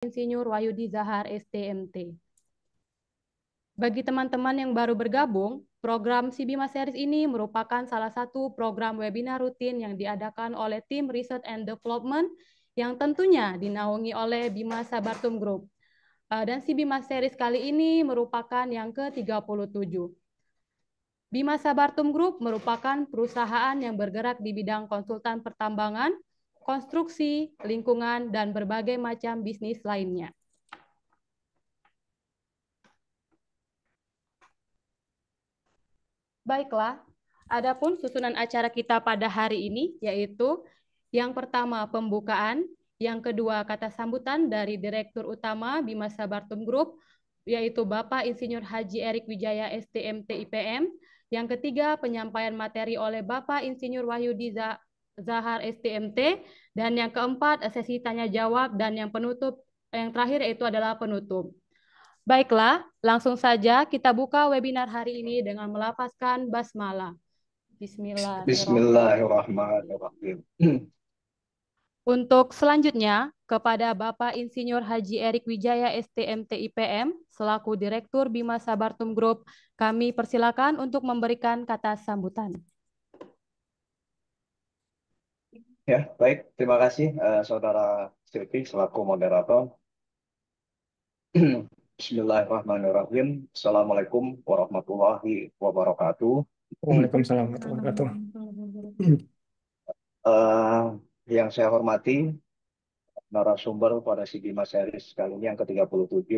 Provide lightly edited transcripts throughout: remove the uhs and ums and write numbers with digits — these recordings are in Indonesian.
Insinyur Wahyudi Zahar, STMT. Bagi teman-teman yang baru bergabung, program Si Bima Series ini merupakan salah satu program webinar rutin yang diadakan oleh tim Research and Development yang tentunya dinaungi oleh Bima Sabartum Group. Dan Si Bima Series kali ini merupakan yang ke-37. Bima Sabartum Group merupakan perusahaan yang bergerak di bidang konsultan pertambangan, konstruksi, lingkungan, dan berbagai macam bisnis lainnya. Baiklah, adapun susunan acara kita pada hari ini yaitu yang pertama pembukaan, yang kedua kata sambutan dari Direktur Utama Bima Sabartum Group yaitu Bapak Insinyur Haji Erik Wijaya STMT IPM, yang ketiga penyampaian materi oleh Bapak Insinyur Wahyudi Zahar STMT, dan yang keempat sesi tanya jawab, dan yang terakhir itu adalah penutup. Baiklah, langsung saja kita buka webinar hari ini dengan melafazkan basmalah. Bismillahirrahmanirrahim. Bismillahirrahmanirrahim. Untuk selanjutnya, kepada Bapak Insinyur Haji Erik Wijaya STMT IPM, selaku Direktur Bima Sabartum Group, kami persilakan untuk memberikan kata sambutan. Ya, baik. Terima kasih Saudara Silvi selaku moderator. Bismillahirrahmanirrahim. Assalamualaikum warahmatullahi wabarakatuh. Waalaikumsalam warahmatullahi wabarakatuh. Yang saya hormati narasumber pada Si Bima Series kali ini yang ke-37,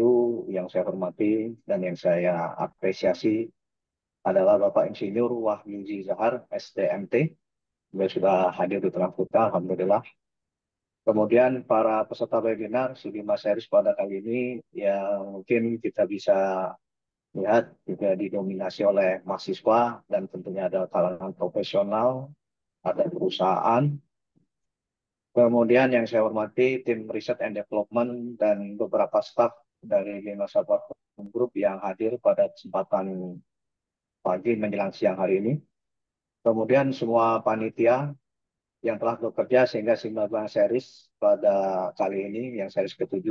yang saya hormati dan yang saya apresiasi adalah Bapak Insinyur Wahyudi Zahar, STMT. Beliau sudah hadir di tengah kita, alhamdulillah. Kemudian para peserta webinar Si Bima Series pada kali ini yang mungkin kita bisa lihat juga didominasi oleh mahasiswa dan tentunya ada kalangan profesional, ada perusahaan. Kemudian yang saya hormati tim Research and Development dan beberapa staf dari Bima Sabartum Group yang hadir pada kesempatan pagi menjelang siang hari ini. Kemudian semua panitia yang telah bekerja sehingga Si Bima Series pada kali ini yang series ke-7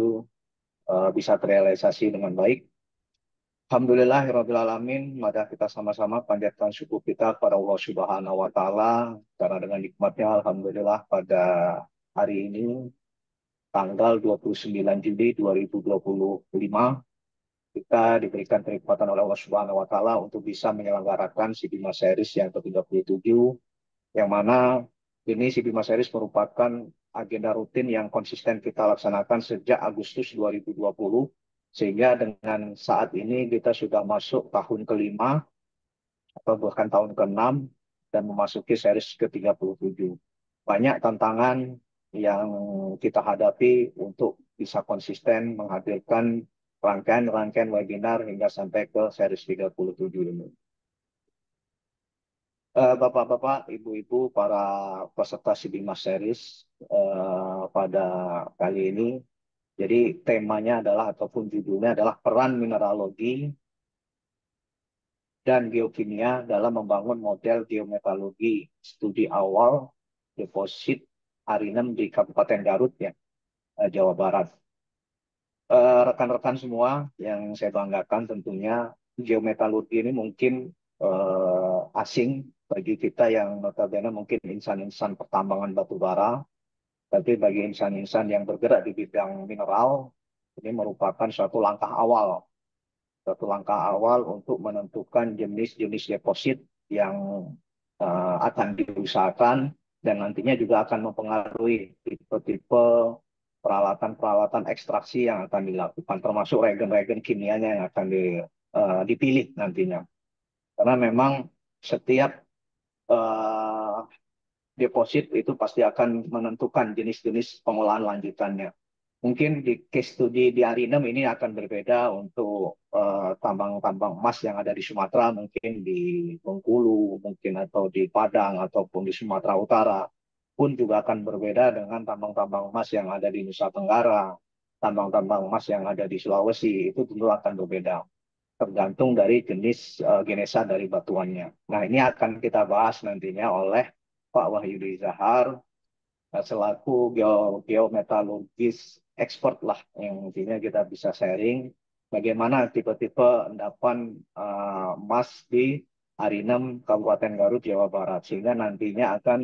bisa terrealisasi dengan baik. Alhamdulillahirrahmanirrahim, mari kita sama-sama panjatkan syukur kita kepada Allah Subhanahu wa Ta'ala, karena dengan nikmatnya alhamdulillah pada hari ini tanggal 29 Juli 2025 kita diberikan kenikmatan oleh Allah Subhanahu wa Ta'ala untuk bisa menyelenggarakan Si Bima Series yang ke-37, yang mana ini Si Bima Series merupakan agenda rutin yang konsisten kita laksanakan sejak Agustus 2020, sehingga dengan saat ini kita sudah masuk tahun ke-5 atau bahkan tahun ke-6 dan memasuki series ke-37. Banyak tantangan yang kita hadapi untuk bisa konsisten menghadirkan rangkaian-rangkaian webinar hingga sampai ke series 37 ini. Bapak-bapak, ibu-ibu, para peserta Si Bima Series pada kali ini, jadi temanya adalah ataupun judulnya adalah peran mineralogi dan geokimia dalam membangun model geometalurgi studi awal deposit Arinem di Kabupaten Garut, ya, Jawa Barat. Rekan-rekan semua yang saya banggakan, tentunya geometalurgi ini mungkin asing bagi kita yang notabene mungkin insan-insan pertambangan batu bara. Tapi bagi insan-insan yang bergerak di bidang mineral, ini merupakan suatu langkah awal. Suatu langkah awal untuk menentukan jenis-jenis deposit yang akan diusahakan dan nantinya juga akan mempengaruhi tipe-tipe peralatan-peralatan ekstraksi yang akan dilakukan, termasuk regen-regen kimianya yang akan dipilih nantinya. Karena memang setiap deposit itu pasti akan menentukan jenis-jenis pengolahan lanjutannya. Mungkin di case study di Arinem ini akan berbeda untuk tambang-tambang emas yang ada di Sumatera, mungkin di Bengkulu, mungkin atau di Padang, ataupun di Sumatera Utara. Pun juga akan berbeda dengan tambang-tambang emas yang ada di Nusa Tenggara, tambang-tambang emas yang ada di Sulawesi, itu tentu akan berbeda. Tergantung dari jenis genesa dari batuannya. Nah, ini akan kita bahas nantinya oleh Pak Wahyudi Zahar selaku geometalurgis expert lah, yang intinya kita bisa sharing bagaimana tipe-tipe endapan emas di Arinem Kabupaten Garut, Jawa Barat, sehingga nantinya akan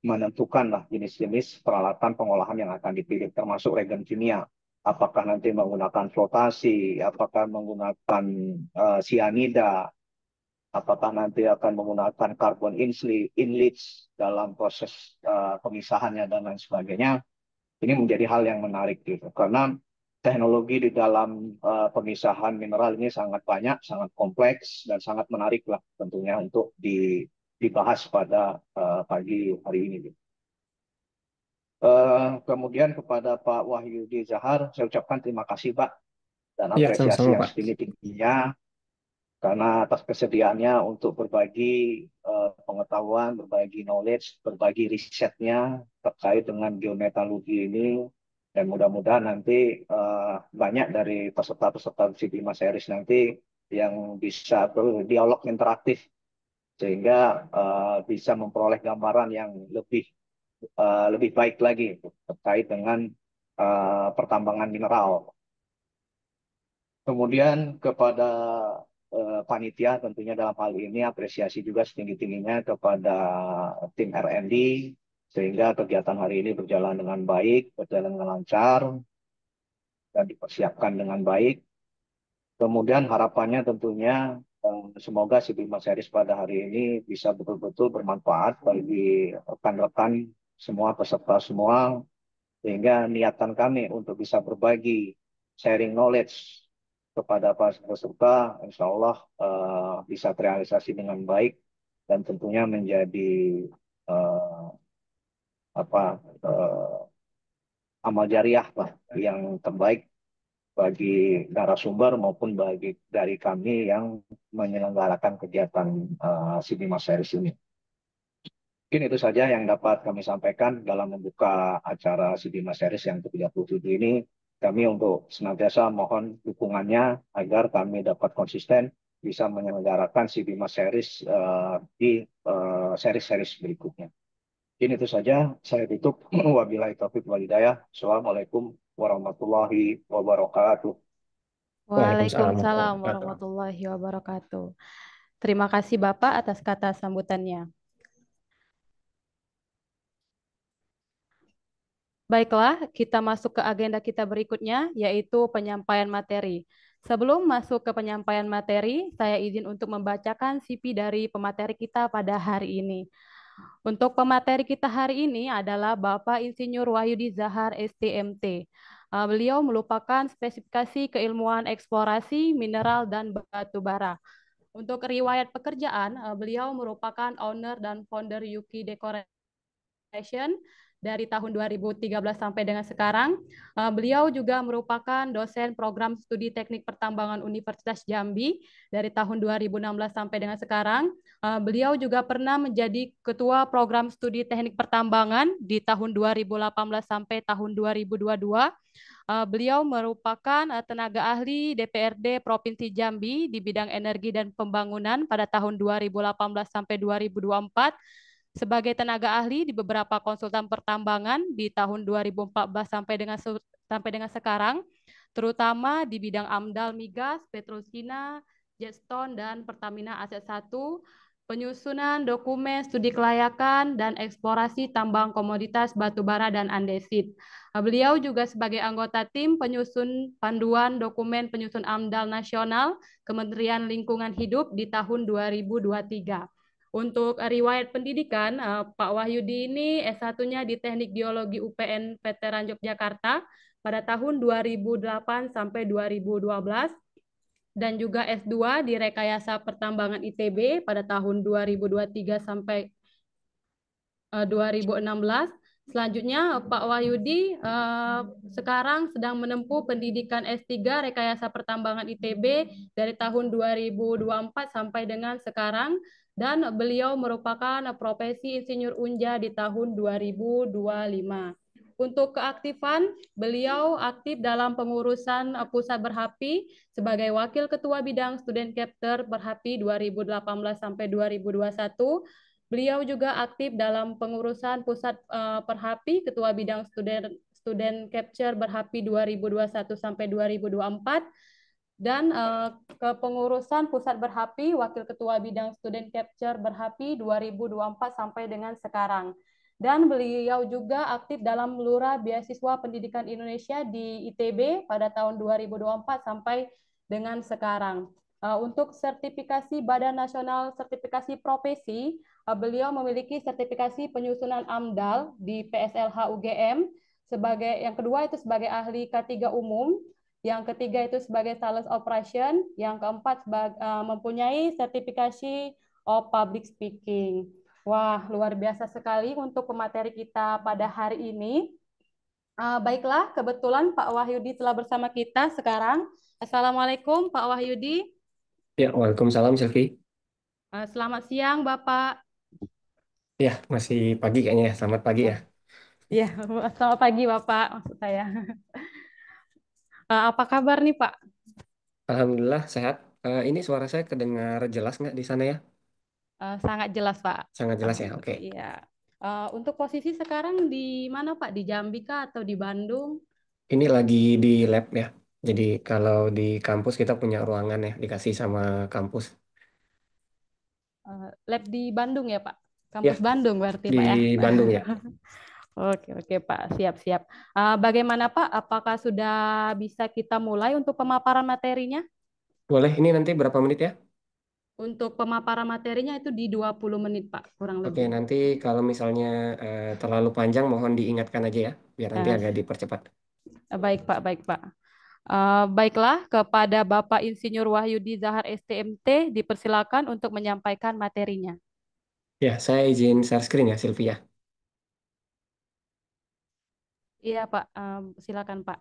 menentukan lah jenis-jenis peralatan pengolahan yang akan dipilih, termasuk reagen kimia. Apakah nanti menggunakan flotasi, apakah menggunakan sianida, apakah nanti akan menggunakan carbon inlets dalam proses pemisahannya dan lain sebagainya. Ini menjadi hal yang menarik gitu, karena teknologi di dalam pemisahan mineral ini sangat banyak, sangat kompleks, dan sangat menarik lah tentunya untuk dibahas pada pagi hari ini. Kemudian kepada Pak Wahyudi Zahar, saya ucapkan terima kasih Pak, dan Iya, apresiasi sama-sama, yang Pak. setinggi-tingginya karena atas kesediaannya untuk berbagi pengetahuan, berbagi knowledge, berbagi risetnya terkait dengan geometalurgi ini. Dan mudah-mudahan nanti banyak dari peserta-peserta Sibimas Series nanti yang bisa berdialog interaktif, sehingga bisa memperoleh gambaran yang lebih baik lagi terkait dengan pertambangan mineral. Kemudian kepada panitia tentunya dalam hal ini apresiasi juga setinggi-tingginya kepada tim R&D, sehingga kegiatan hari ini berjalan dengan baik, berjalan dengan lancar, dan dipersiapkan dengan baik. Kemudian harapannya tentunya semoga Sibimas Series pada hari ini bisa betul-betul bermanfaat bagi rekan-rekan semua, peserta semua, sehingga niatan kami untuk bisa berbagi sharing knowledge kepada para peserta, insya Allah bisa terrealisasi dengan baik dan tentunya menjadi uh, apa amal jariah lah yang terbaik bagi narasumber maupun bagi dari kami yang menyelenggarakan kegiatan Sibimas Series ini. Mungkin itu saja yang dapat kami sampaikan dalam membuka acara Sibimas Series yang ke-37 ini. Kami untuk senantiasa mohon dukungannya agar kami dapat konsisten bisa menyelenggarakan Sibimas Series di seri-seri berikutnya. Ini itu saja, saya tutup. Wabillahi taufiq wal hidayah. Assalamualaikum warahmatullahi wabarakatuh. Waalaikumsalam Waalaikumsalam warahmatullahi wabarakatuh. warahmatullahi wabarakatuh. Terima kasih Bapak atas kata sambutannya. Baiklah, kita masuk ke agenda kita berikutnya, yaitu penyampaian materi. Sebelum masuk ke penyampaian materi, saya izin untuk membacakan CV dari pemateri kita pada hari ini. Untuk pemateri kita hari ini adalah Bapak Insinyur Wahyudi Zahar, STMT. Beliau merupakan spesifikasi keilmuan eksplorasi mineral dan batu bara. Untuk riwayat pekerjaan, beliau merupakan owner dan founder Yuki Decoration dari tahun 2013 sampai dengan sekarang. Beliau juga merupakan dosen program studi teknik pertambangan Universitas Jambi dari tahun 2016 sampai dengan sekarang. Beliau juga pernah menjadi ketua program studi teknik pertambangan di tahun 2018 sampai tahun 2022. Beliau merupakan tenaga ahli DPRD Provinsi Jambi di bidang energi dan pembangunan pada tahun 2018 sampai 2024, sebagai tenaga ahli di beberapa konsultan pertambangan di tahun 2014 sampai dengan sekarang, terutama di bidang AMDAL Migas, Petroskina, Jetstone, dan Pertamina Aset 1, penyusunan dokumen studi kelayakan dan eksplorasi tambang komoditas batubara dan andesit. Beliau juga sebagai anggota tim penyusun panduan dokumen penyusun AMDAL Nasional Kementerian Lingkungan Hidup di tahun 2023. Untuk riwayat pendidikan, Pak Wahyudi ini S1-nya di Teknik Geologi UPN Veteran Yogyakarta pada tahun 2008 sampai 2012, dan juga S2 di Rekayasa Pertambangan ITB pada tahun 2023 sampai 2016. Selanjutnya, Pak Wahyudi sekarang sedang menempuh pendidikan S3 Rekayasa Pertambangan ITB dari tahun 2024 sampai dengan sekarang, dan beliau merupakan profesi insinyur unja di tahun 2025. Untuk keaktifan, beliau aktif dalam pengurusan Pusat Berhapi sebagai Wakil Ketua Bidang Student Chapter Berhapi 2018 sampai 2021. Beliau juga aktif dalam pengurusan Pusat Perhapi, Ketua Bidang Student Student Capture Berhapi 2021 sampai 2024 dan kepengurusan Pusat Berhapi Wakil Ketua Bidang Student Capture Berhapi 2024 sampai dengan sekarang. Dan beliau juga aktif dalam Lurah Beasiswa Pendidikan Indonesia di ITB pada tahun 2024 sampai dengan sekarang. Untuk sertifikasi Badan Nasional Sertifikasi Profesi, beliau memiliki sertifikasi penyusunan AMDAL di PSLH UGM, sebagai yang kedua itu sebagai ahli K3 umum, yang ketiga itu sebagai sales operation, yang keempat mempunyai sertifikasi of public speaking. Wah, luar biasa sekali untuk pemateri kita pada hari ini. Baiklah, kebetulan Pak Wahyudi telah bersama kita sekarang. Assalamualaikum Pak Wahyudi. Ya, Waalaikumsalam Silvi. Selamat siang Bapak. Ya, masih pagi kayaknya ya. Selamat pagi ya. Ya, selamat pagi Bapak, maksud saya. Apa kabar nih Pak? Alhamdulillah sehat. Ini suara saya kedengar jelas nggak di sana ya? Sangat jelas Pak. Sangat jelas ya, oke. Alhamdulillah. Iya. Untuk posisi sekarang di mana Pak? Di Jambi kah atau di Bandung? Ini lagi di lab ya. Jadi kalau di kampus kita punya ruangan ya, dikasih sama kampus. Lab di Bandung ya Pak? Ya, Kampus Bandung berarti di Pak ya? Bandung ya. Oke, oke Pak, siap-siap. Bagaimana Pak? Apakah sudah bisa kita mulai untuk pemaparan materinya? Boleh, ini nanti berapa menit ya? Untuk pemaparan materinya itu di 20 menit Pak, kurang Oke, lebih. nanti kalau misalnya terlalu panjang mohon diingatkan aja ya, biar nanti Eh, agak dipercepat. Baik Pak, baik Pak. Baiklah, kepada Bapak Insinyur Wahyudi Zahar STMT, dipersilakan untuk menyampaikan materinya. Ya, saya izin share screen ya, Sylvia. Iya Pak, silakan Pak.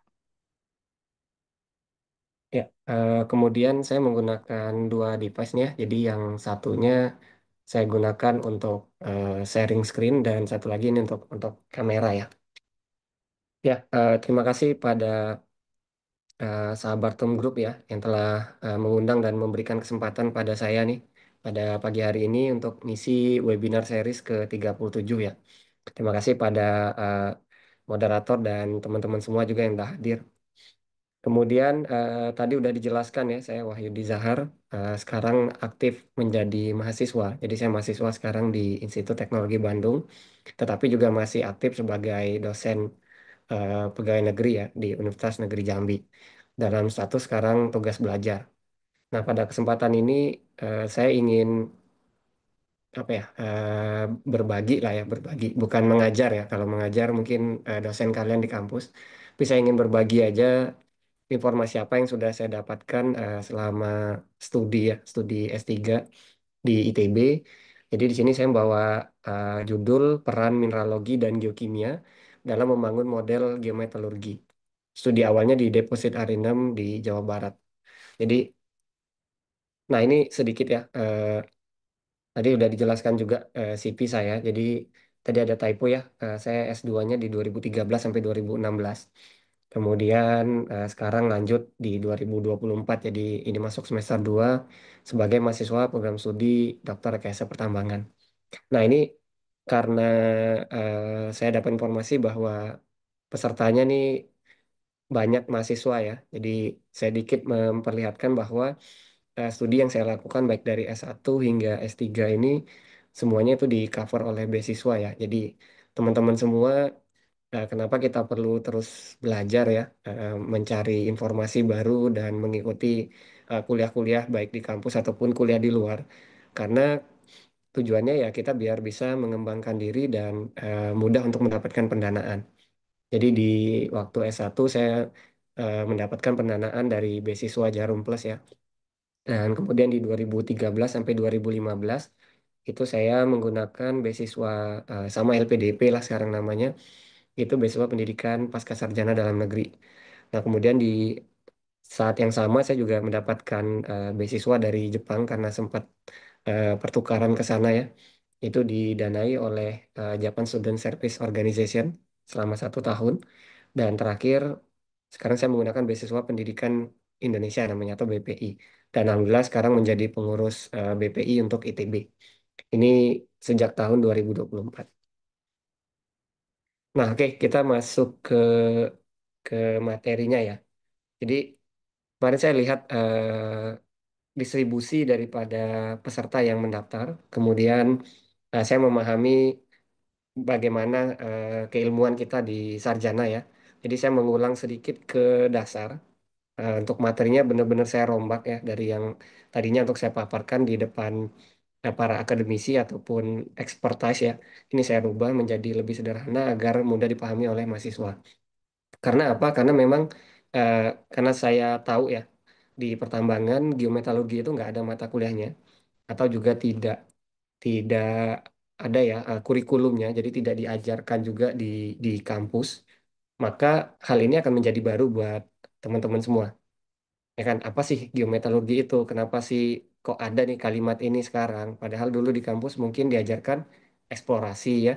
Ya, kemudian saya menggunakan dua device nya. Jadi yang satunya saya gunakan untuk sharing screen dan satu lagi ini untuk kamera ya. Ya, terima kasih pada sahabat Tom Group ya yang telah mengundang dan memberikan kesempatan pada saya nih pada pagi hari ini untuk misi webinar series ke-37 ya. Terima kasih pada eh, moderator dan teman-teman semua juga yang sudah hadir. Kemudian tadi udah dijelaskan ya, saya Wahyudi Zahar sekarang aktif menjadi mahasiswa. Jadi saya mahasiswa sekarang di Institut Teknologi Bandung, tetapi juga masih aktif sebagai dosen pegawai negeri ya di Universitas Negeri Jambi dalam status sekarang tugas belajar. Nah, pada kesempatan ini saya ingin apa ya berbagi lah ya, berbagi bukan mengajar ya. Kalau mengajar mungkin dosen kalian di kampus, tapi saya ingin berbagi aja informasi apa yang sudah saya dapatkan selama studi ya, studi S3 di ITB. Jadi di sini saya membawa judul Peran Mineralogi dan Geokimia dalam membangun model geometalurgi. Studi awalnya di Deposit Arinem di Jawa Barat. Jadi, nah ini sedikit ya. Tadi udah dijelaskan juga CV saya. Jadi tadi ada typo ya. Saya S2-nya di 2013 sampai 2016. Kemudian sekarang lanjut di 2024, jadi ini masuk semester 2 sebagai mahasiswa program studi Dokter Rekayasa Pertambangan. Nah ini karena saya dapat informasi bahwa pesertanya nih banyak mahasiswa ya, jadi saya dikit memperlihatkan bahwa studi yang saya lakukan baik dari S1 hingga S3 ini semuanya itu di cover oleh beasiswa ya. Jadi teman-teman semua kenapa kita perlu terus belajar ya, mencari informasi baru dan mengikuti kuliah-kuliah baik di kampus ataupun kuliah di luar. Karena tujuannya ya kita biar bisa mengembangkan diri dan mudah untuk mendapatkan pendanaan. Jadi di waktu S1 saya mendapatkan pendanaan dari beasiswa Jarum Plus ya. Dan kemudian di 2013 sampai 2015 itu saya menggunakan beasiswa sama LPDP lah sekarang namanya, itu beasiswa pendidikan pascasarjana dalam negeri. Nah, kemudian di saat yang sama saya juga mendapatkan beasiswa dari Jepang karena sempat pertukaran ke sana ya. Itu didanai oleh Japan Student Service Organization selama 1 tahun. Dan terakhir, sekarang saya menggunakan beasiswa pendidikan Indonesia namanya atau BPI. Dan alhamdulillah sekarang menjadi pengurus BPI untuk ITB. Ini sejak tahun 2024. Nah, oke, kita masuk ke materinya ya. Jadi kemarin saya lihat distribusi daripada peserta yang mendaftar. Kemudian saya memahami bagaimana keilmuan kita di sarjana ya. Jadi saya mengulang sedikit ke dasar. Untuk materinya benar-benar saya rombak ya dari yang tadinya untuk saya paparkan di depan para akademisi ataupun expertise ya. Ini saya rubah menjadi lebih sederhana agar mudah dipahami oleh mahasiswa. Karena apa? Karena memang eh, karena saya tahu ya di pertambangan geometalurgi itu nggak ada mata kuliahnya atau juga tidak ada ya kurikulumnya, jadi tidak diajarkan juga di kampus. Maka hal ini akan menjadi baru buat teman-teman semua. Ya kan, apa sih geometalurgi itu? Kenapa sih kok ada nih kalimat ini sekarang? Padahal dulu di kampus mungkin diajarkan eksplorasi ya,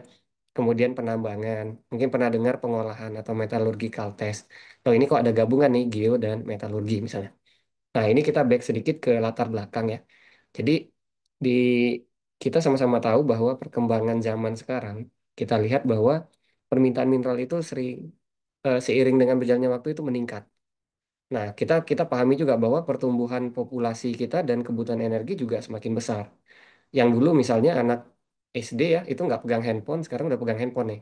kemudian penambangan. Mungkin pernah dengar pengolahan atau metallurgical test. Oh ini kok ada gabungan nih geo dan metalurgi misalnya. Nah ini kita back sedikit ke latar belakang ya. Jadi di kita sama-sama tahu bahwa perkembangan zaman sekarang, kita lihat bahwa permintaan mineral itu seiring dengan berjalannya waktu itu meningkat. Nah, kita pahami juga bahwa pertumbuhan populasi kita dan kebutuhan energi juga semakin besar. Yang dulu misalnya anak SD ya, itu nggak pegang handphone, sekarang udah pegang handphone nih.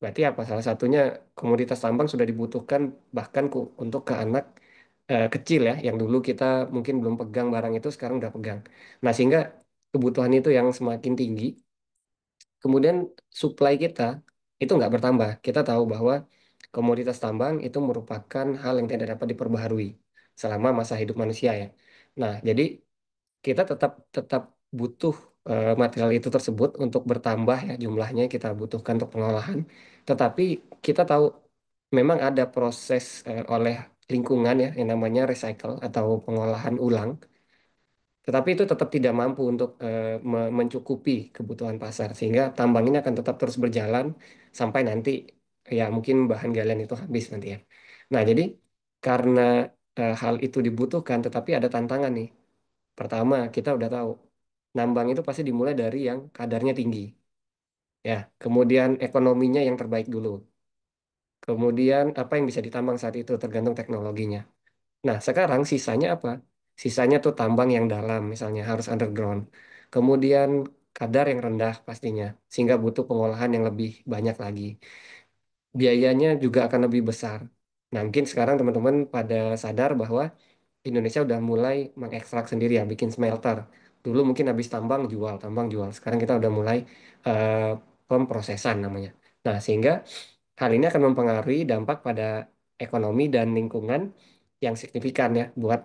Berarti apa? Salah satunya komoditas tambang sudah dibutuhkan bahkan untuk ke anak kecil ya, yang dulu kita mungkin belum pegang barang itu, sekarang udah pegang. Nah, sehingga kebutuhan itu yang semakin tinggi, kemudian supply kita itu nggak bertambah. Kita tahu bahwa komoditas tambang itu merupakan hal yang tidak dapat diperbaharui selama masa hidup manusia ya. Nah, jadi kita tetap tetap butuh material itu tersebut untuk bertambah ya jumlahnya kita butuhkan untuk pengolahan. Tetapi kita tahu memang ada proses oleh lingkungan ya yang namanya recycle atau pengolahan ulang. Tetapi itu tetap tidak mampu untuk mencukupi kebutuhan pasar, sehingga tambang ini akan tetap terus berjalan sampai nanti ya mungkin bahan galian itu habis nanti ya. Nah, jadi karena hal itu dibutuhkan, tetapi ada tantangan nih. Pertama, kita udah tahu nambang itu pasti dimulai dari yang kadarnya tinggi, ya. Kemudian ekonominya yang terbaik dulu. Kemudian apa yang bisa ditambang saat itu tergantung teknologinya. Nah, sekarang sisanya apa? Sisanya tuh tambang yang dalam, misalnya harus underground. Kemudian kadar yang rendah pastinya, sehingga butuh pengolahan yang lebih banyak lagi. Biayanya juga akan lebih besar. Nah, mungkin sekarang teman-teman pada sadar bahwa Indonesia udah mulai mengekstrak sendiri ya, bikin smelter. Dulu mungkin habis tambang jual, tambang jual. Sekarang kita udah mulai eh, pemrosesan namanya. Nah, sehingga hal ini akan mempengaruhi dampak pada ekonomi dan lingkungan yang signifikan ya buat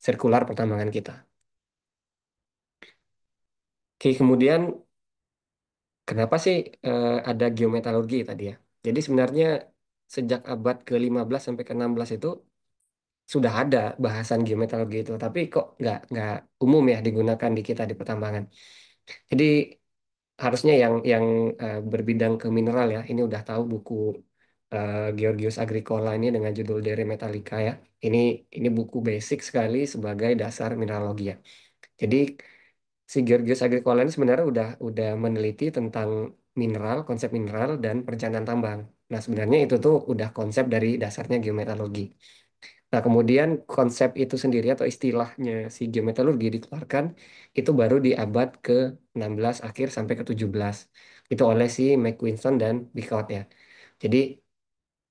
sirkular pertambangan kita. Oke, kemudian kenapa sih ada geometalurgi tadi ya? Jadi sebenarnya sejak abad ke-15 sampai ke-16 itu sudah ada bahasan geometalurgi itu, tapi kok nggak umum ya digunakan di kita di pertambangan. Jadi harusnya yang berbidang ke mineral ya, ini udah tahu buku Georgius Agricola ini dengan judul De Re Metallica ya. Ini ini buku basic sekali sebagai dasar mineralogi ya. Jadi si Georgius Agricola ini sebenarnya udah meneliti tentang mineral, konsep mineral dan perencanaan tambang. Nah, sebenarnya itu tuh udah konsep dari dasarnya geometalurgi. Nah, kemudian konsep itu sendiri atau istilahnya si geometalurgi dikeluarkan itu baru di abad ke-16 akhir sampai ke-17. Itu oleh si McQuiston dan Bicot ya. Jadi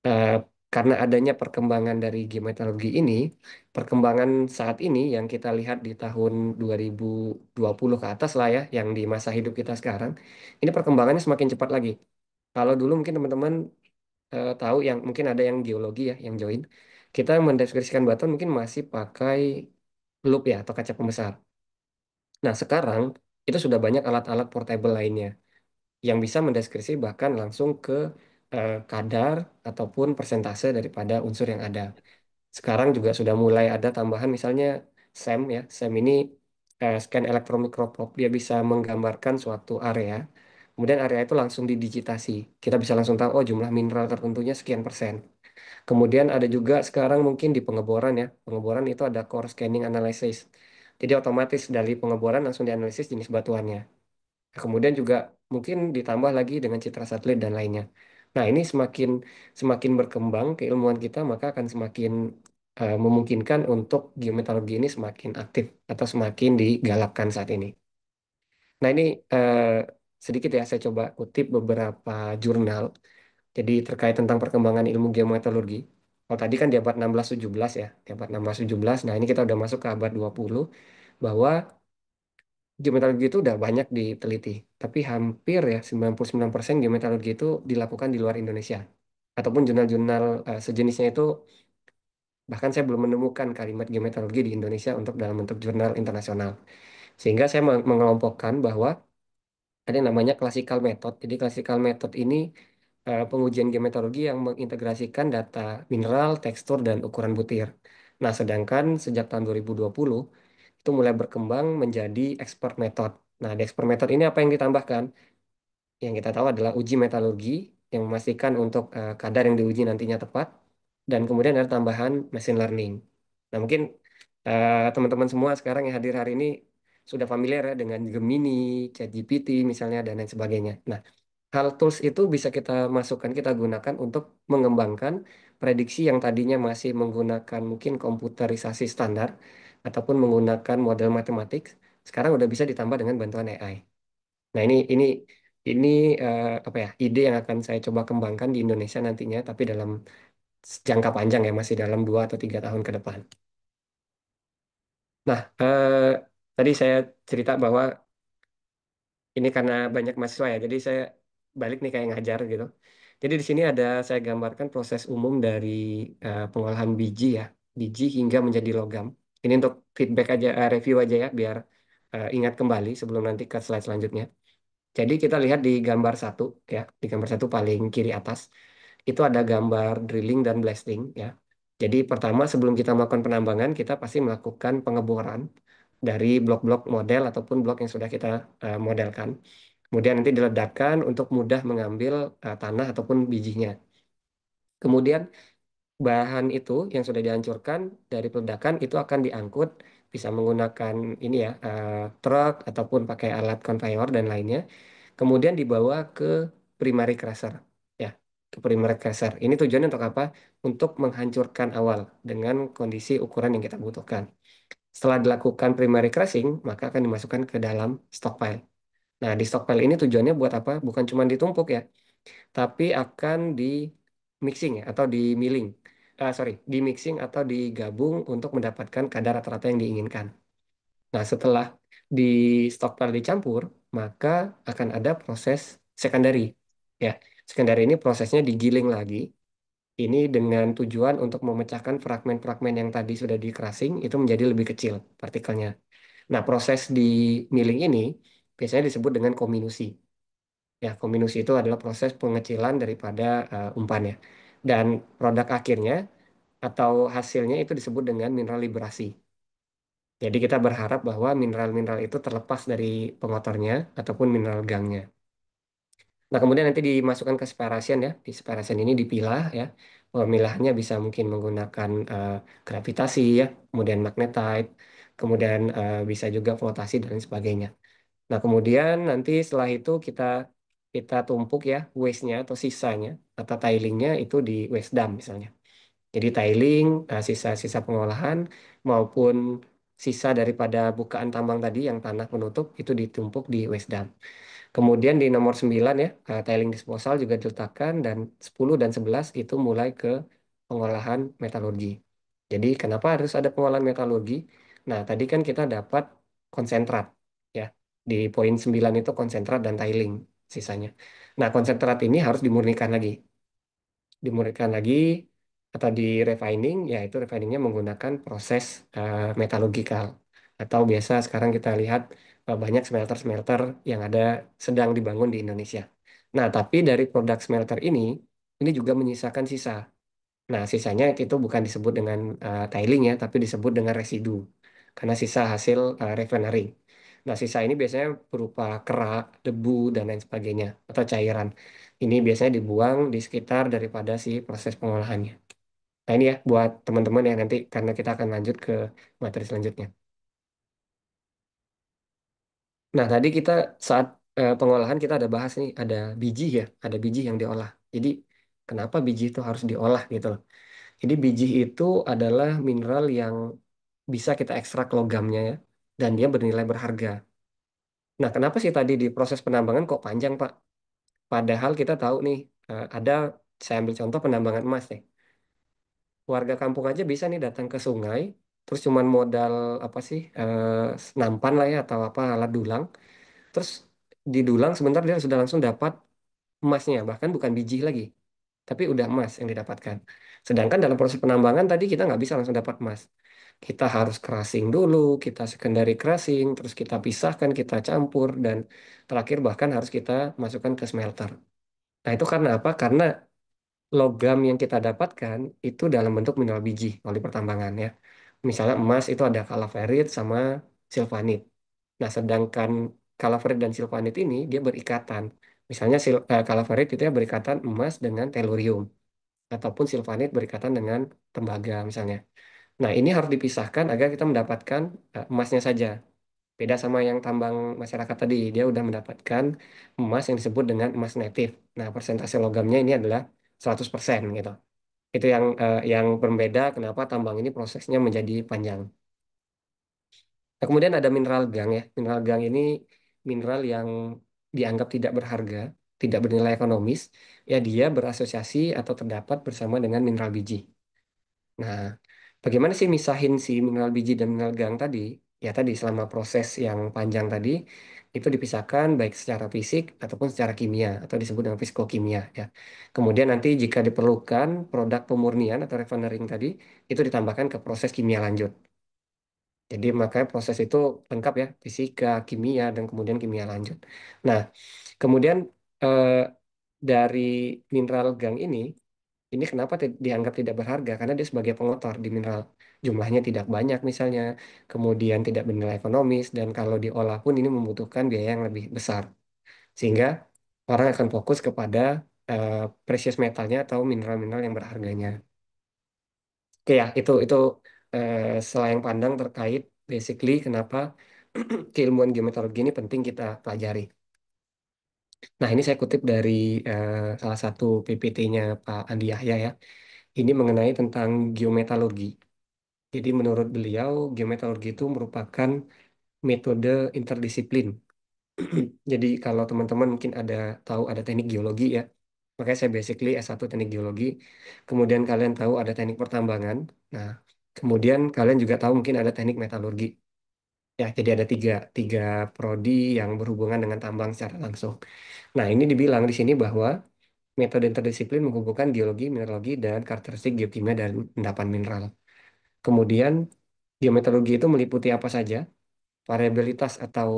eh, karena adanya perkembangan dari geometalurgi ini, perkembangan saat ini yang kita lihat di tahun 2020 ke atas lah ya, yang di masa hidup kita sekarang, ini perkembangannya semakin cepat lagi. Kalau dulu mungkin teman-teman tahu yang mungkin ada yang geologi ya, yang join, kita mendeskripsikan batu mungkin masih pakai loop ya atau kaca pembesar. Nah, sekarang itu sudah banyak alat-alat portable lainnya yang bisa mendeskripsi bahkan langsung ke kadar ataupun persentase daripada unsur yang ada. Sekarang juga sudah mulai ada tambahan misalnya SEM ya. SEM ini scan electron microscope. Dia bisa menggambarkan suatu area. Kemudian area itu langsung didigitasi. Kita bisa langsung tahu oh jumlah mineral tertentunya sekian persen. Kemudian ada juga sekarang mungkin di pengeboran ya. Pengeboran itu ada core scanning analysis. Jadi otomatis dari pengeboran langsung dianalisis jenis batuannya. Kemudian juga mungkin ditambah lagi dengan citra satelit dan lainnya. Nah, ini semakin semakin berkembang keilmuan kita, maka akan semakin memungkinkan untuk geometrologi ini semakin aktif atau semakin digalakkan saat ini. Nah, ini eh, sedikit ya saya coba kutip beberapa jurnal. Jadi terkait tentang perkembangan ilmu geometrologi. Kalau tadi kan di abad 16-17 ya, di abad 16-17. Nah, ini kita udah masuk ke abad 20 bahwa geometrologi itu udah banyak diteliti. Tapi hampir ya 99% geometrologi itu dilakukan di luar Indonesia. Ataupun jurnal-jurnal sejenisnya itu bahkan saya belum menemukan kalimat geometrologi di Indonesia untuk dalam bentuk jurnal internasional. Sehingga saya mengelompokkan bahwa ada yang namanya classical method. Jadi classical method ini pengujian geometrologi yang mengintegrasikan data mineral, tekstur, dan ukuran butir. Nah, sedangkan sejak tahun 2020 itu mulai berkembang menjadi expert method. Nah, di expert method ini apa yang ditambahkan? Yang kita tahu adalah uji metalurgi yang memastikan untuk kadar yang diuji nantinya tepat, dan kemudian ada tambahan machine learning. Nah, mungkin teman-teman semua sekarang yang hadir hari ini sudah familiar ya dengan Gemini, ChatGPT misalnya, dan lain sebagainya. Nah, hal tools itu bisa kita masukkan, kita gunakan untuk mengembangkan prediksi yang tadinya masih menggunakan mungkin komputerisasi standar ataupun menggunakan model matematik, sekarang udah bisa ditambah dengan bantuan AI. Nah, ini apa ya, ide yang akan saya coba kembangkan di Indonesia nantinya, tapi dalam jangka panjang ya, masih dalam 2 atau 3 tahun ke depan. Nah, tadi saya cerita bahwa ini karena banyak mahasiswa ya, jadi saya balik nih kayak ngajar gitu. Jadi di sini ada saya gambarkan proses umum dari pengolahan biji ya, biji hingga menjadi logam. Ini untuk feedback aja, review aja ya, biar ingat kembali sebelum nanti ke slide selanjutnya. Jadi kita lihat di gambar satu ya, di gambar satu paling kiri atas itu ada gambar drilling dan blasting ya. Jadi pertama sebelum kita melakukan penambangan kita pasti melakukan pengeboran dari blok-blok model ataupun blok yang sudah kita modelkan. Kemudian nanti diledakkan untuk mudah mengambil tanah ataupun bijinya. Kemudian bahan itu yang sudah dihancurkan dari peledakan itu akan diangkut bisa menggunakan ini ya truk ataupun pakai alat konveyor dan lainnya. Kemudian dibawa ke primary crusher ya, ke primary crusher. Ini tujuannya untuk apa? Untuk menghancurkan awal dengan kondisi ukuran yang kita butuhkan. Setelah dilakukan primary crushing, maka akan dimasukkan ke dalam stockpile. Nah, di stockpile ini tujuannya buat apa? Bukan cuma ditumpuk ya, tapi akan di mixing ya, atau di milling. Sorry, di mixing atau digabung untuk mendapatkan kadar rata-rata yang diinginkan. Nah, setelah di stockpile dicampur, maka akan ada proses secondary. Ya, secondary ini prosesnya digiling lagi. Ini dengan tujuan untuk memecahkan fragmen-fragmen yang tadi sudah di crushing itu menjadi lebih kecil partikelnya. Nah, proses di milling ini biasanya disebut dengan kominusi. Ya, kombinasi itu adalah proses pengecilan daripada umpan ya. Dan produk akhirnya atau hasilnya itu disebut dengan mineral liberasi. Jadi kita berharap bahwa mineral-mineral itu terlepas dari pengotornya ataupun mineral gangnya. Nah, kemudian nanti dimasukkan ke separation ya. Di separation ini dipilah ya. Pemilahannya bisa mungkin menggunakan gravitasi ya, kemudian magnetite, kemudian bisa juga flotasi dan lain sebagainya. Nah, kemudian nanti setelah itu kita kita tumpuk ya waste-nya atau sisanya atau tailingnya itu di waste dump misalnya. Jadi tiling, sisa-sisa pengolahan maupun sisa daripada bukaan tambang tadi yang tanah penutup itu ditumpuk di waste dump. Kemudian di nomor 9 ya, tiling disposal juga diletakkan dan 10 dan 11 itu mulai ke pengolahan metalurgi. Jadi kenapa harus ada pengolahan metalurgi? Nah, tadi kan kita dapat konsentrat ya. Di poin 9 itu konsentrat dan tiling sisanya. Nah, konsentrat ini harus dimurnikan lagi. Dimurnikan lagi atau di refining, yaitu refiningnya menggunakan proses metallurgical. Atau biasa sekarang kita lihat banyak smelter-smelter yang ada sedang dibangun di Indonesia. Nah, tapi dari produk smelter ini juga menyisakan sisa. Nah, sisanya itu bukan disebut dengan tiling ya, tapi disebut dengan residu. Karena sisa hasil refinery. Nah, sisa ini biasanya berupa kerak, debu, dan lain sebagainya, atau cairan. Ini biasanya dibuang di sekitar daripada si proses pengolahannya. Nah, ini ya buat teman-teman yang nanti, karena kita akan lanjut ke materi selanjutnya. Nah, tadi kita saat pengolahan kita ada bahas nih, ada biji ya, ada biji yang diolah. Jadi kenapa biji itu harus diolah gitu loh. Jadi biji itu adalah mineral yang bisa kita ekstrak logamnya ya, dan dia bernilai berharga. Nah, kenapa sih tadi di proses penambangan kok panjang, Pak? Padahal kita tahu nih, ada, saya ambil contoh penambangan emas nih. Warga kampung aja bisa nih datang ke sungai, terus cuman modal apa sih, nampan lah ya, atau apa, alat dulang. Terus di dulang sebentar dia sudah langsung dapat emasnya, bahkan bukan biji lagi, tapi udah emas yang didapatkan. Sedangkan dalam proses penambangan tadi kita nggak bisa langsung dapat emas. Kita harus crushing dulu, kita secondary crushing, terus kita pisahkan, kita campur, dan terakhir bahkan harus kita masukkan ke smelter. Nah, itu karena apa? Karena logam yang kita dapatkan itu dalam bentuk mineral biji melalui pertambangan ya. Misalnya emas itu ada kalaferit sama silvanit. Nah, sedangkan kalaferit dan silvanit ini dia berikatan. Misalnya kalaferit itu ya berikatan emas dengan tellurium ataupun silvanit berikatan dengan tembaga misalnya. Nah, ini harus dipisahkan agar kita mendapatkan emasnya saja. Beda sama yang tambang masyarakat tadi, dia udah mendapatkan emas yang disebut dengan emas native. Nah, persentase logamnya ini adalah 100% gitu. Itu yang berbeda kenapa tambang ini prosesnya menjadi panjang. Nah, kemudian ada mineral gang ya. Mineral gang ini mineral yang dianggap tidak berharga, tidak bernilai ekonomis. Ya, dia berasosiasi atau terdapat bersama dengan mineral biji. Nah, bagaimana sih misahin si mineral biji dan mineral gang tadi? Ya tadi selama proses yang panjang tadi itu dipisahkan baik secara fisik ataupun secara kimia atau disebut dengan fisikokimia ya. Kemudian nanti jika diperlukan produk pemurnian atau refinery tadi itu ditambahkan ke proses kimia lanjut. Jadi makanya proses itu lengkap ya, fisika, kimia dan kemudian kimia lanjut. Nah, kemudian eh, dari mineral gang ini kenapa dianggap tidak berharga? Karena dia sebagai pengotor di mineral. Jumlahnya tidak banyak misalnya, kemudian tidak bernilai ekonomis, dan kalau diolah pun ini membutuhkan biaya yang lebih besar. Sehingga orang akan fokus kepada eh, precious metalnya atau mineral-mineral yang berharganya. Oke ya, itu selayang pandang terkait basically kenapa keilmuan geometriologi ini penting kita pelajari. Nah, ini saya kutip dari salah satu PPT-nya Pak Andi Yahya ya. Ini mengenai tentang geometalurgi. Jadi menurut beliau, geometalurgi itu merupakan metode interdisiplin. Jadi kalau teman-teman mungkin ada tahu ada teknik geologi ya, makanya saya basically S1 teknik geologi. Kemudian kalian tahu ada teknik pertambangan. Nah, kemudian kalian juga tahu mungkin ada teknik metalurgi. Ya, jadi ada tiga prodi yang berhubungan dengan tambang secara langsung. Nah, ini dibilang di sini bahwa metode interdisiplin menghubungkan geologi, mineralogi, dan karakteristik geokimia dan endapan mineral. Kemudian geometriologi itu meliputi apa saja? Variabilitas atau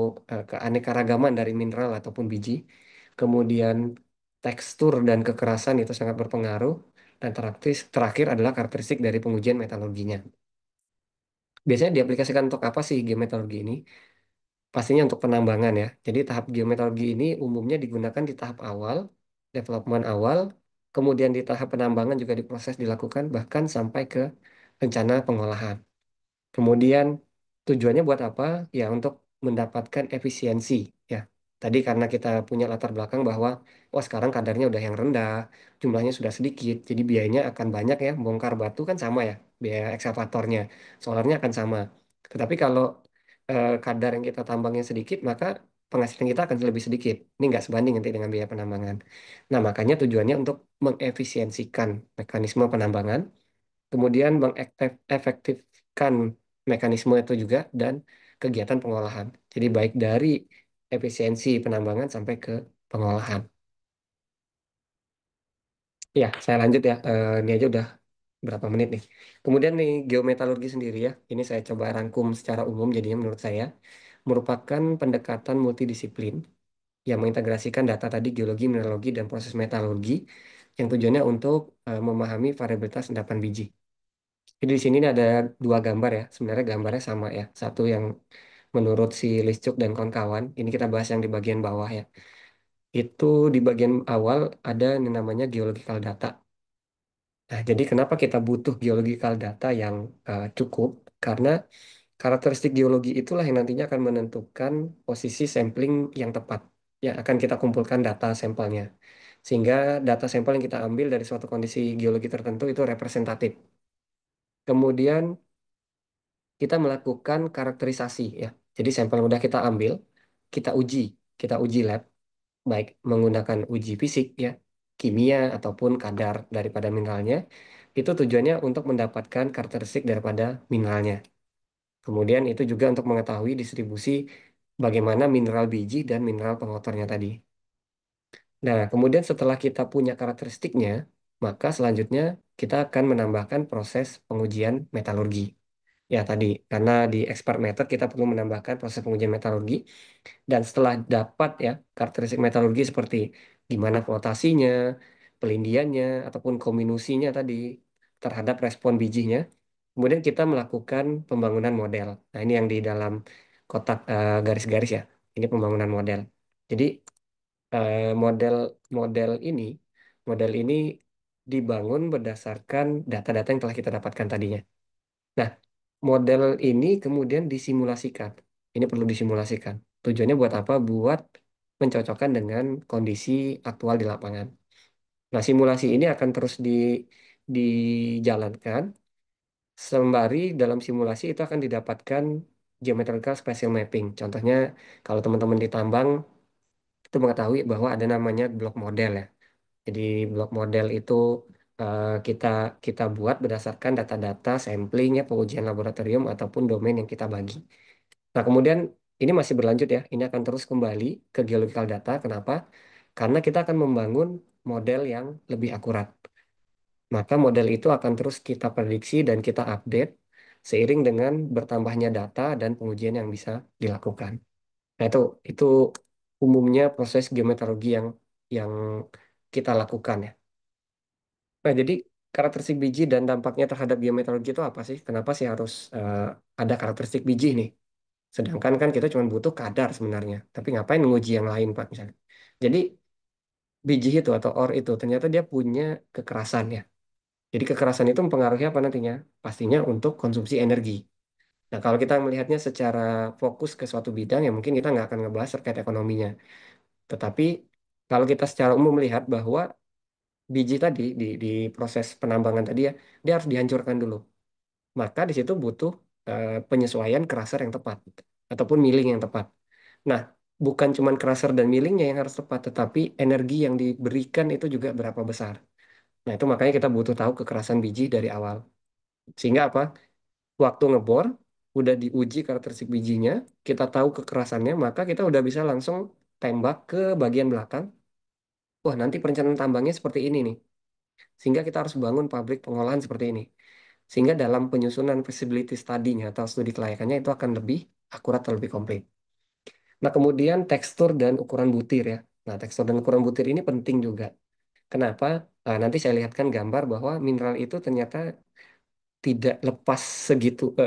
keanekaragaman dari mineral ataupun biji. Kemudian tekstur dan kekerasan itu sangat berpengaruh. Dan terakhir adalah karakteristik dari pengujian metalurginya. Biasanya diaplikasikan untuk apa sih geometriologi ini? Pastinya untuk penambangan ya. Jadi tahap geometriologi ini umumnya digunakan di tahap awal, development awal, kemudian di tahap penambangan juga diproses dilakukan bahkan sampai ke rencana pengolahan. Kemudian tujuannya buat apa? Ya untuk mendapatkan efisiensi ya. Tadi karena kita punya latar belakang bahwa oh sekarang kadarnya udah yang rendah, jumlahnya sudah sedikit, jadi biayanya akan banyak ya. Bongkar batu kan sama ya, biaya ekskavatornya, solarnya akan sama. Tetapi kalau kadar yang kita tambangnya sedikit, maka penghasilan kita akan lebih sedikit. Ini nggak sebanding nanti dengan biaya penambangan. Nah, makanya tujuannya untuk mengefisiensikan mekanisme penambangan kemudian mengefektifkan mekanisme itu juga dan kegiatan pengolahan. Jadi baik dari efisiensi penambangan sampai ke pengolahan. Ya, saya lanjut ya. Ini aja udah berapa menit nih. Kemudian nih geometalurgi sendiri ya. Ini saya coba rangkum secara umum jadinya menurut saya merupakan pendekatan multidisiplin yang mengintegrasikan data tadi geologi, mineralogi, dan proses metalurgi yang tujuannya untuk memahami variabilitas endapan biji. Jadi di sini nih ada dua gambar ya. Sebenarnya gambarnya sama ya. Satu yang menurut si Liscuk dan kawan-kawan. Ini kita bahas yang di bagian bawah ya. Itu di bagian awal ada yang namanya geological data. Nah, jadi kenapa kita butuh geological data yang cukup? Karena karakteristik geologi itulah yang nantinya akan menentukan posisi sampling yang tepat. Yang akan kita kumpulkan data sampelnya. Sehingga data sampel yang kita ambil dari suatu kondisi geologi tertentu itu representatif. Kemudian kita melakukan karakterisasi ya. Jadi sampel yang udah kita ambil, kita uji, kita uji lab, baik menggunakan uji fisik ya, kimia ataupun kadar daripada mineralnya. Itu tujuannya untuk mendapatkan karakteristik daripada mineralnya. Kemudian itu juga untuk mengetahui distribusi bagaimana mineral biji dan mineral pengotornya tadi. Nah, kemudian setelah kita punya karakteristiknya, maka selanjutnya kita akan menambahkan proses pengujian metalurgi. Ya tadi, karena di expert method kita perlu menambahkan proses pengujian metalurgi. Dan setelah dapat ya karakteristik metalurgi seperti gimana flotasinya, pelindiannya, ataupun kombinasinya tadi terhadap respon bijinya, kemudian kita melakukan pembangunan model. Nah ini yang di dalam kotak garis-garis ya, ini pembangunan model. Jadi model model ini model ini dibangun berdasarkan data-data yang telah kita dapatkan tadinya. Nah, model ini kemudian disimulasikan. Ini perlu disimulasikan. Tujuannya buat apa? Buat mencocokkan dengan kondisi aktual di lapangan. Nah, simulasi ini akan terus dijalankan sembari dalam simulasi itu akan didapatkan geometrical spatial mapping. Contohnya, kalau teman-teman di tambang itu mengetahui bahwa ada namanya blok model ya. Jadi blok model itu kita kita buat berdasarkan data-data sampling ya pengujian laboratorium ataupun domain yang kita bagi. Nah, kemudian ini masih berlanjut ya. Ini akan terus kembali ke geological data. Kenapa? Karena kita akan membangun model yang lebih akurat. Maka model itu akan terus kita prediksi dan kita update seiring dengan bertambahnya data dan pengujian yang bisa dilakukan. Nah, itu umumnya proses geometeorologi yang kita lakukan ya. Nah, jadi karakteristik biji dan dampaknya terhadap biometeorologi itu apa sih? Kenapa sih harus ada karakteristik biji nih? Sedangkan kan kita cuma butuh kadar sebenarnya. Tapi ngapain nguji yang lain, Pak, misalnya. Jadi biji itu atau ore itu ternyata dia punya kekerasan ya. Jadi kekerasan itu mempengaruhi apa nantinya? Pastinya untuk konsumsi energi. Nah, kalau kita melihatnya secara fokus ke suatu bidang, ya mungkin kita nggak akan ngebahas terkait ekonominya. Tetapi kalau kita secara umum melihat bahwa biji tadi di proses penambangan tadi ya, dia harus dihancurkan dulu. Maka di situ butuh penyesuaian crusher yang tepat ataupun milling yang tepat. Nah, bukan cuma crusher dan millingnya yang harus tepat, tetapi energi yang diberikan itu juga berapa besar. Nah, itu makanya kita butuh tahu kekerasan biji dari awal. Sehingga apa? Waktu ngebor, udah diuji karakteristik bijinya, kita tahu kekerasannya, maka kita udah bisa langsung tembak ke bagian belakang. Wah, nanti perencanaan tambangnya seperti ini nih. Sehingga kita harus bangun pabrik pengolahan seperti ini. Sehingga dalam penyusunan feasibility study-nya atau studi kelayakannya itu akan lebih akurat, lebih komplit. Nah, kemudian tekstur dan ukuran butir ya. Nah, tekstur dan ukuran butir ini penting juga. Kenapa? Nanti saya lihatkan gambar bahwa mineral itu ternyata tidak lepas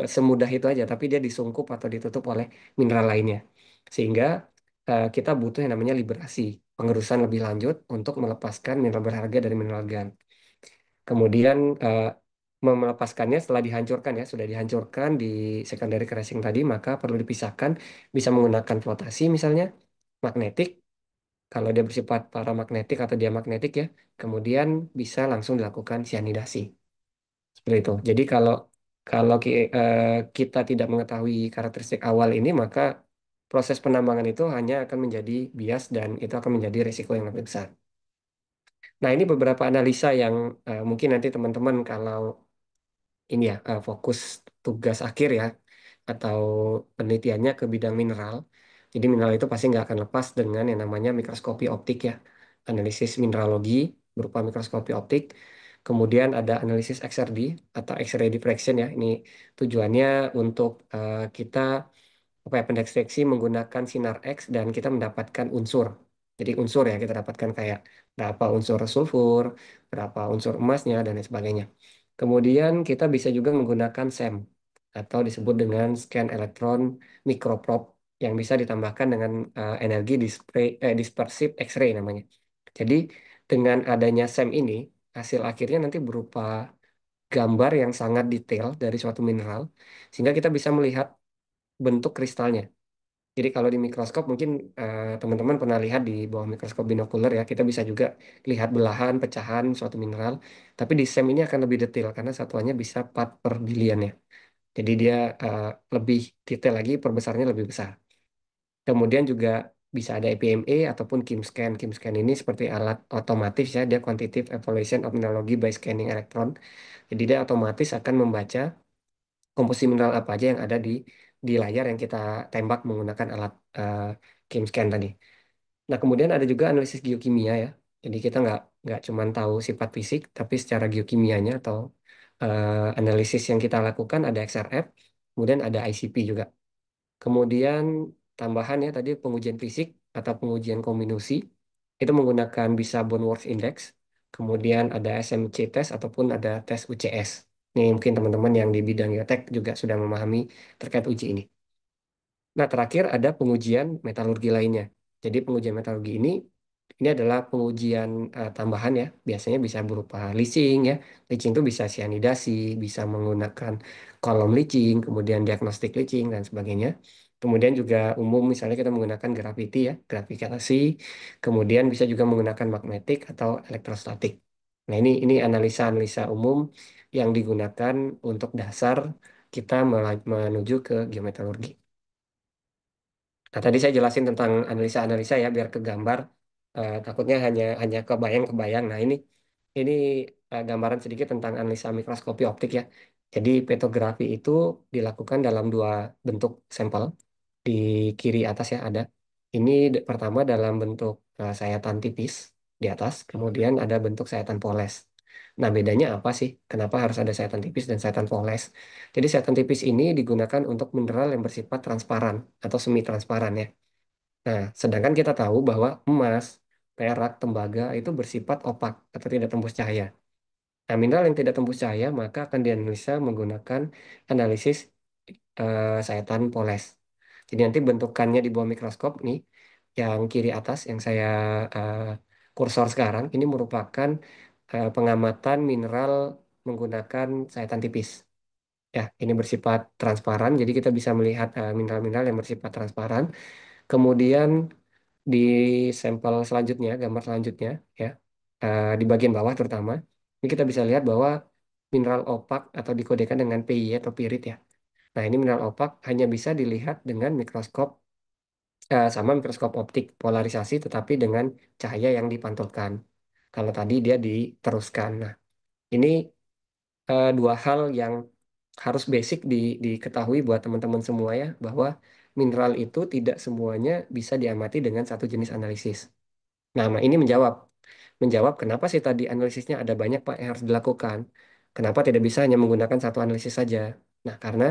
semudah itu aja, tapi dia disungkup atau ditutup oleh mineral lainnya. Sehingga kita butuh yang namanya liberasi, pengerusan lebih lanjut untuk melepaskan mineral berharga dari mineral gan. Kemudian melepaskannya setelah dihancurkan ya, sudah dihancurkan di secondary crashing tadi, maka perlu dipisahkan, bisa menggunakan flotasi misalnya, magnetik, kalau dia bersifat paramagnetik atau diamagnetik ya, kemudian bisa langsung dilakukan cyanidasi. Seperti itu. Jadi kalau kalau kita tidak mengetahui karakteristik awal ini, maka proses penambangan itu hanya akan menjadi bias dan itu akan menjadi risiko yang lebih besar. Nah, ini beberapa analisa yang mungkin nanti teman-teman kalau ini ya fokus tugas akhir ya atau penelitiannya ke bidang mineral. Jadi mineral itu pasti nggak akan lepas dengan yang namanya mikroskopi optik ya. Analisis mineralogi berupa mikroskopi optik. Kemudian ada analisis XRD atau X-ray diffraction ya. Ini tujuannya untuk kita apa ya pendeteksi menggunakan sinar X dan kita mendapatkan unsur. Jadi unsur ya kita dapatkan kayak berapa unsur sulfur, berapa unsur emasnya dan lain sebagainya. Kemudian kita bisa juga menggunakan SEM atau disebut dengan scan electron microprobe yang bisa ditambahkan dengan energi dispersive X-ray namanya. Jadi dengan adanya SEM ini hasil akhirnya nanti berupa gambar yang sangat detail dari suatu mineral sehingga kita bisa melihat bentuk kristalnya. Jadi kalau di mikroskop mungkin teman-teman pernah lihat di bawah mikroskop binokular ya, kita bisa juga lihat belahan, pecahan suatu mineral. Tapi di SEM ini akan lebih detail karena satuannya bisa part per billion ya. Jadi dia eh, lebih detail lagi, perbesarnya lebih besar. Kemudian juga bisa ada EPMA ataupun KIM-scan. KIM-scan ini seperti alat otomatis ya, dia quantitative evaluation of mineralogy by scanning electron. Jadi dia otomatis akan membaca komposisi mineral apa aja yang ada di layar yang kita tembak menggunakan alat KIM-scan tadi. Nah, kemudian ada juga analisis geokimia ya. Jadi kita nggak cuma tahu sifat fisik, tapi secara geokimianya atau analisis yang kita lakukan ada XRF, kemudian ada ICP juga. Kemudian tambahan ya tadi pengujian fisik atau pengujian kombinasi itu menggunakan bisa Bondworth Index, kemudian ada SMC test ataupun ada tes UCS. Ini mungkin teman-teman yang di bidang geotek juga sudah memahami terkait uji ini. Nah, terakhir ada pengujian metalurgi lainnya. Jadi pengujian metalurgi ini adalah pengujian tambahan ya. Biasanya bisa berupa leaching ya. Leaching itu bisa cyanidasi, bisa menggunakan kolom leaching, kemudian diagnostik leaching dan sebagainya. Kemudian juga umum misalnya kita menggunakan gravity ya, gravifikasi. Kemudian bisa juga menggunakan magnetik atau elektrostatik. Nah, ini analisa-analisa umum yang digunakan untuk dasar kita menuju ke geometalurgi. Nah, tadi saya jelasin tentang analisa-analisa ya biar kegambar. Takutnya hanya kebayang-kebayang. Nah, ini gambaran sedikit tentang analisa mikroskopi optik ya. Jadi petografi itu dilakukan dalam dua bentuk sampel. Di kiri atas ya ada. Ini pertama dalam bentuk sayatan tipis di atas, kemudian ada bentuk sayatan poles. Nah, bedanya apa sih? Kenapa harus ada sayatan tipis dan sayatan poles? Jadi sayatan tipis ini digunakan untuk mineral yang bersifat transparan atau semi transparan ya. Nah, sedangkan kita tahu bahwa emas, perak, tembaga itu bersifat opak atau tidak tembus cahaya. Nah, mineral yang tidak tembus cahaya maka akan dianalisa menggunakan analisis sayatan poles. Jadi nanti bentukannya di bawah mikroskop nih, yang kiri atas yang saya eh, kursor sekarang ini merupakan pengamatan mineral menggunakan sayatan tipis. Ya, ini bersifat transparan, jadi kita bisa melihat mineral-mineral yang bersifat transparan. Kemudian di sampel selanjutnya, gambar selanjutnya, ya, di bagian bawah terutama, ini kita bisa lihat bahwa mineral opak atau dikodekan dengan PI atau pirit ya. Nah, ini mineral opak hanya bisa dilihat dengan mikroskop sama mikroskop optik polarisasi, tetapi dengan cahaya yang dipantulkan. Kalau tadi dia diteruskan. Nah, ini dua hal yang harus basic diketahui buat teman-teman semua ya, bahwa mineral itu tidak semuanya bisa diamati dengan satu jenis analisis. Nah, ini menjawab kenapa sih tadi analisisnya ada banyak Pak yang harus dilakukan. Kenapa tidak bisa hanya menggunakan satu analisis saja? Nah, karena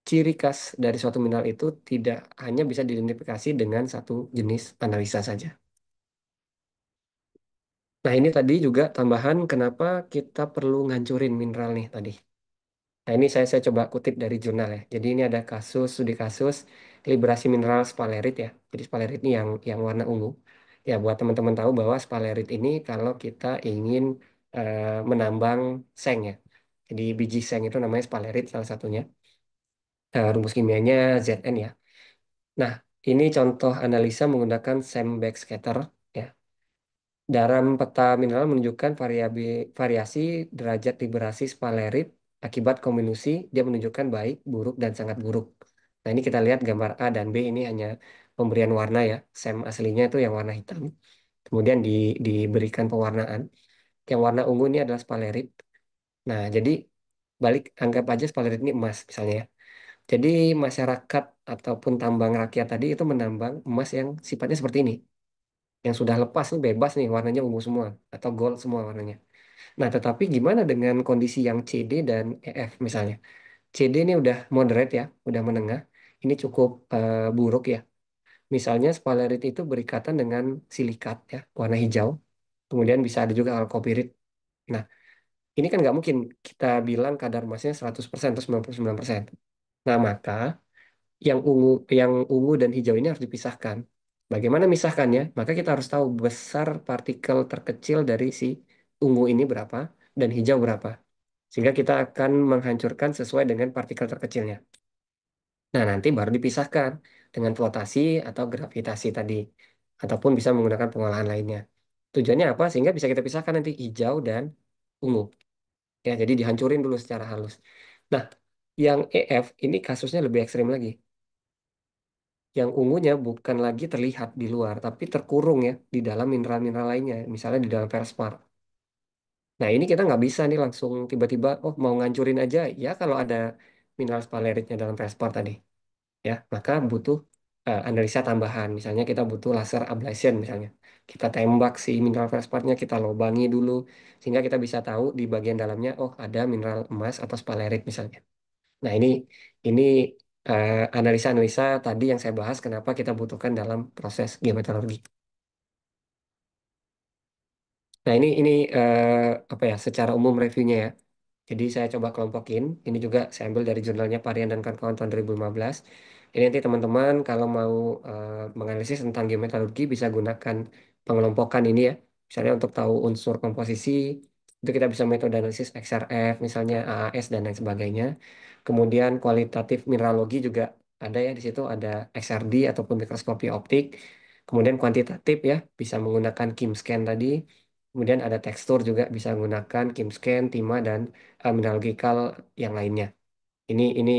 ciri khas dari suatu mineral itu tidak hanya bisa diidentifikasi dengan satu jenis analisa saja. Nah, ini tadi juga tambahan kenapa kita perlu ngancurin mineral nih tadi. Nah, ini saya coba kutip dari jurnal ya. Jadi ini ada studi kasus liberasi mineral spalerit ya. Jadi spalerit ini yang warna ungu. Ya, buat teman-teman tahu bahwa spalerit ini kalau kita ingin menambang seng ya. Jadi biji seng itu namanya spalerit salah satunya. Rumus kimianya Zn ya. Nah, ini contoh analisa menggunakan SEM backscatter ya. Dalam peta mineral menunjukkan variasi derajat liberasi spalerit akibat kombinasi dia menunjukkan baik, buruk, dan sangat buruk. Nah, ini kita lihat gambar A dan B ini hanya pemberian warna ya. SEM aslinya itu yang warna hitam. Kemudian diberikan pewarnaan. Yang warna ungu ini adalah spalerit. Nah, jadi anggap aja spalerit ini emas misalnya ya. Jadi masyarakat ataupun tambang rakyat tadi itu menambang emas yang sifatnya seperti ini. Yang sudah lepas nih bebas nih warnanya ungu semua atau gold semua warnanya. Nah, tetapi gimana dengan kondisi yang CD dan EF misalnya? CD ini udah moderate ya, udah menengah. Ini cukup buruk ya. Misalnya spalarit itu berikatan dengan silikat ya, warna hijau. Kemudian bisa ada juga alkopirit. Nah, ini kan nggak mungkin kita bilang kadar emasnya 100% atau 99%. Nah, maka yang ungu dan hijau ini harus dipisahkan. Bagaimana misahkannya? Maka kita harus tahu besar partikel terkecil dari si ungu ini berapa dan hijau berapa. Sehingga kita akan menghancurkan sesuai dengan partikel terkecilnya. Nah, nanti baru dipisahkan. dengan flotasi atau gravitasi tadi, ataupun bisa menggunakan pengolahan lainnya. Tujuannya apa? Sehingga bisa kita pisahkan nanti hijau dan ungu. Ya, jadi dihancurin dulu secara halus. Nah, yang EF ini kasusnya lebih ekstrim lagi. Yang ungunya bukan lagi terlihat di luar, tapi terkurung ya di dalam mineral-mineral lainnya, misalnya di dalam feldspar. Nah, ini kita nggak bisa nih langsung tiba-tiba, oh mau ngancurin aja. Ya, kalau ada mineral spaleritnya dalam feldspar tadi, ya, maka butuh analisa tambahan. Misalnya kita butuh laser ablation misalnya. Kita tembak si mineral feldspatnya, kita lobangi dulu, sehingga kita bisa tahu di bagian dalamnya, oh ada mineral emas atau spalerit misalnya. Nah, ini analisa-analisa tadi yang saya bahas kenapa kita butuhkan dalam proses geometrologi. Nah, ini apa ya, secara umum reviewnya ya. Jadi saya coba kelompokin. Ini juga saya ambil dari jurnalnya Parian dan kawan-kawan tahun 2015. Ini nanti teman-teman kalau mau menganalisis tentang geometrologi bisa gunakan pengelompokan ini ya. Misalnya untuk tahu unsur komposisi, itu kita bisa metode analisis XRF, misalnya AAS dan lain sebagainya. Kemudian kualitatif mineralogi juga ada ya di situ, ada XRD ataupun mikroskopi optik. Kemudian kuantitatif ya, bisa menggunakan KIM-scan tadi. Kemudian ada tekstur juga bisa menggunakan KIM-scan, timah, dan mineralogical yang lainnya. Ini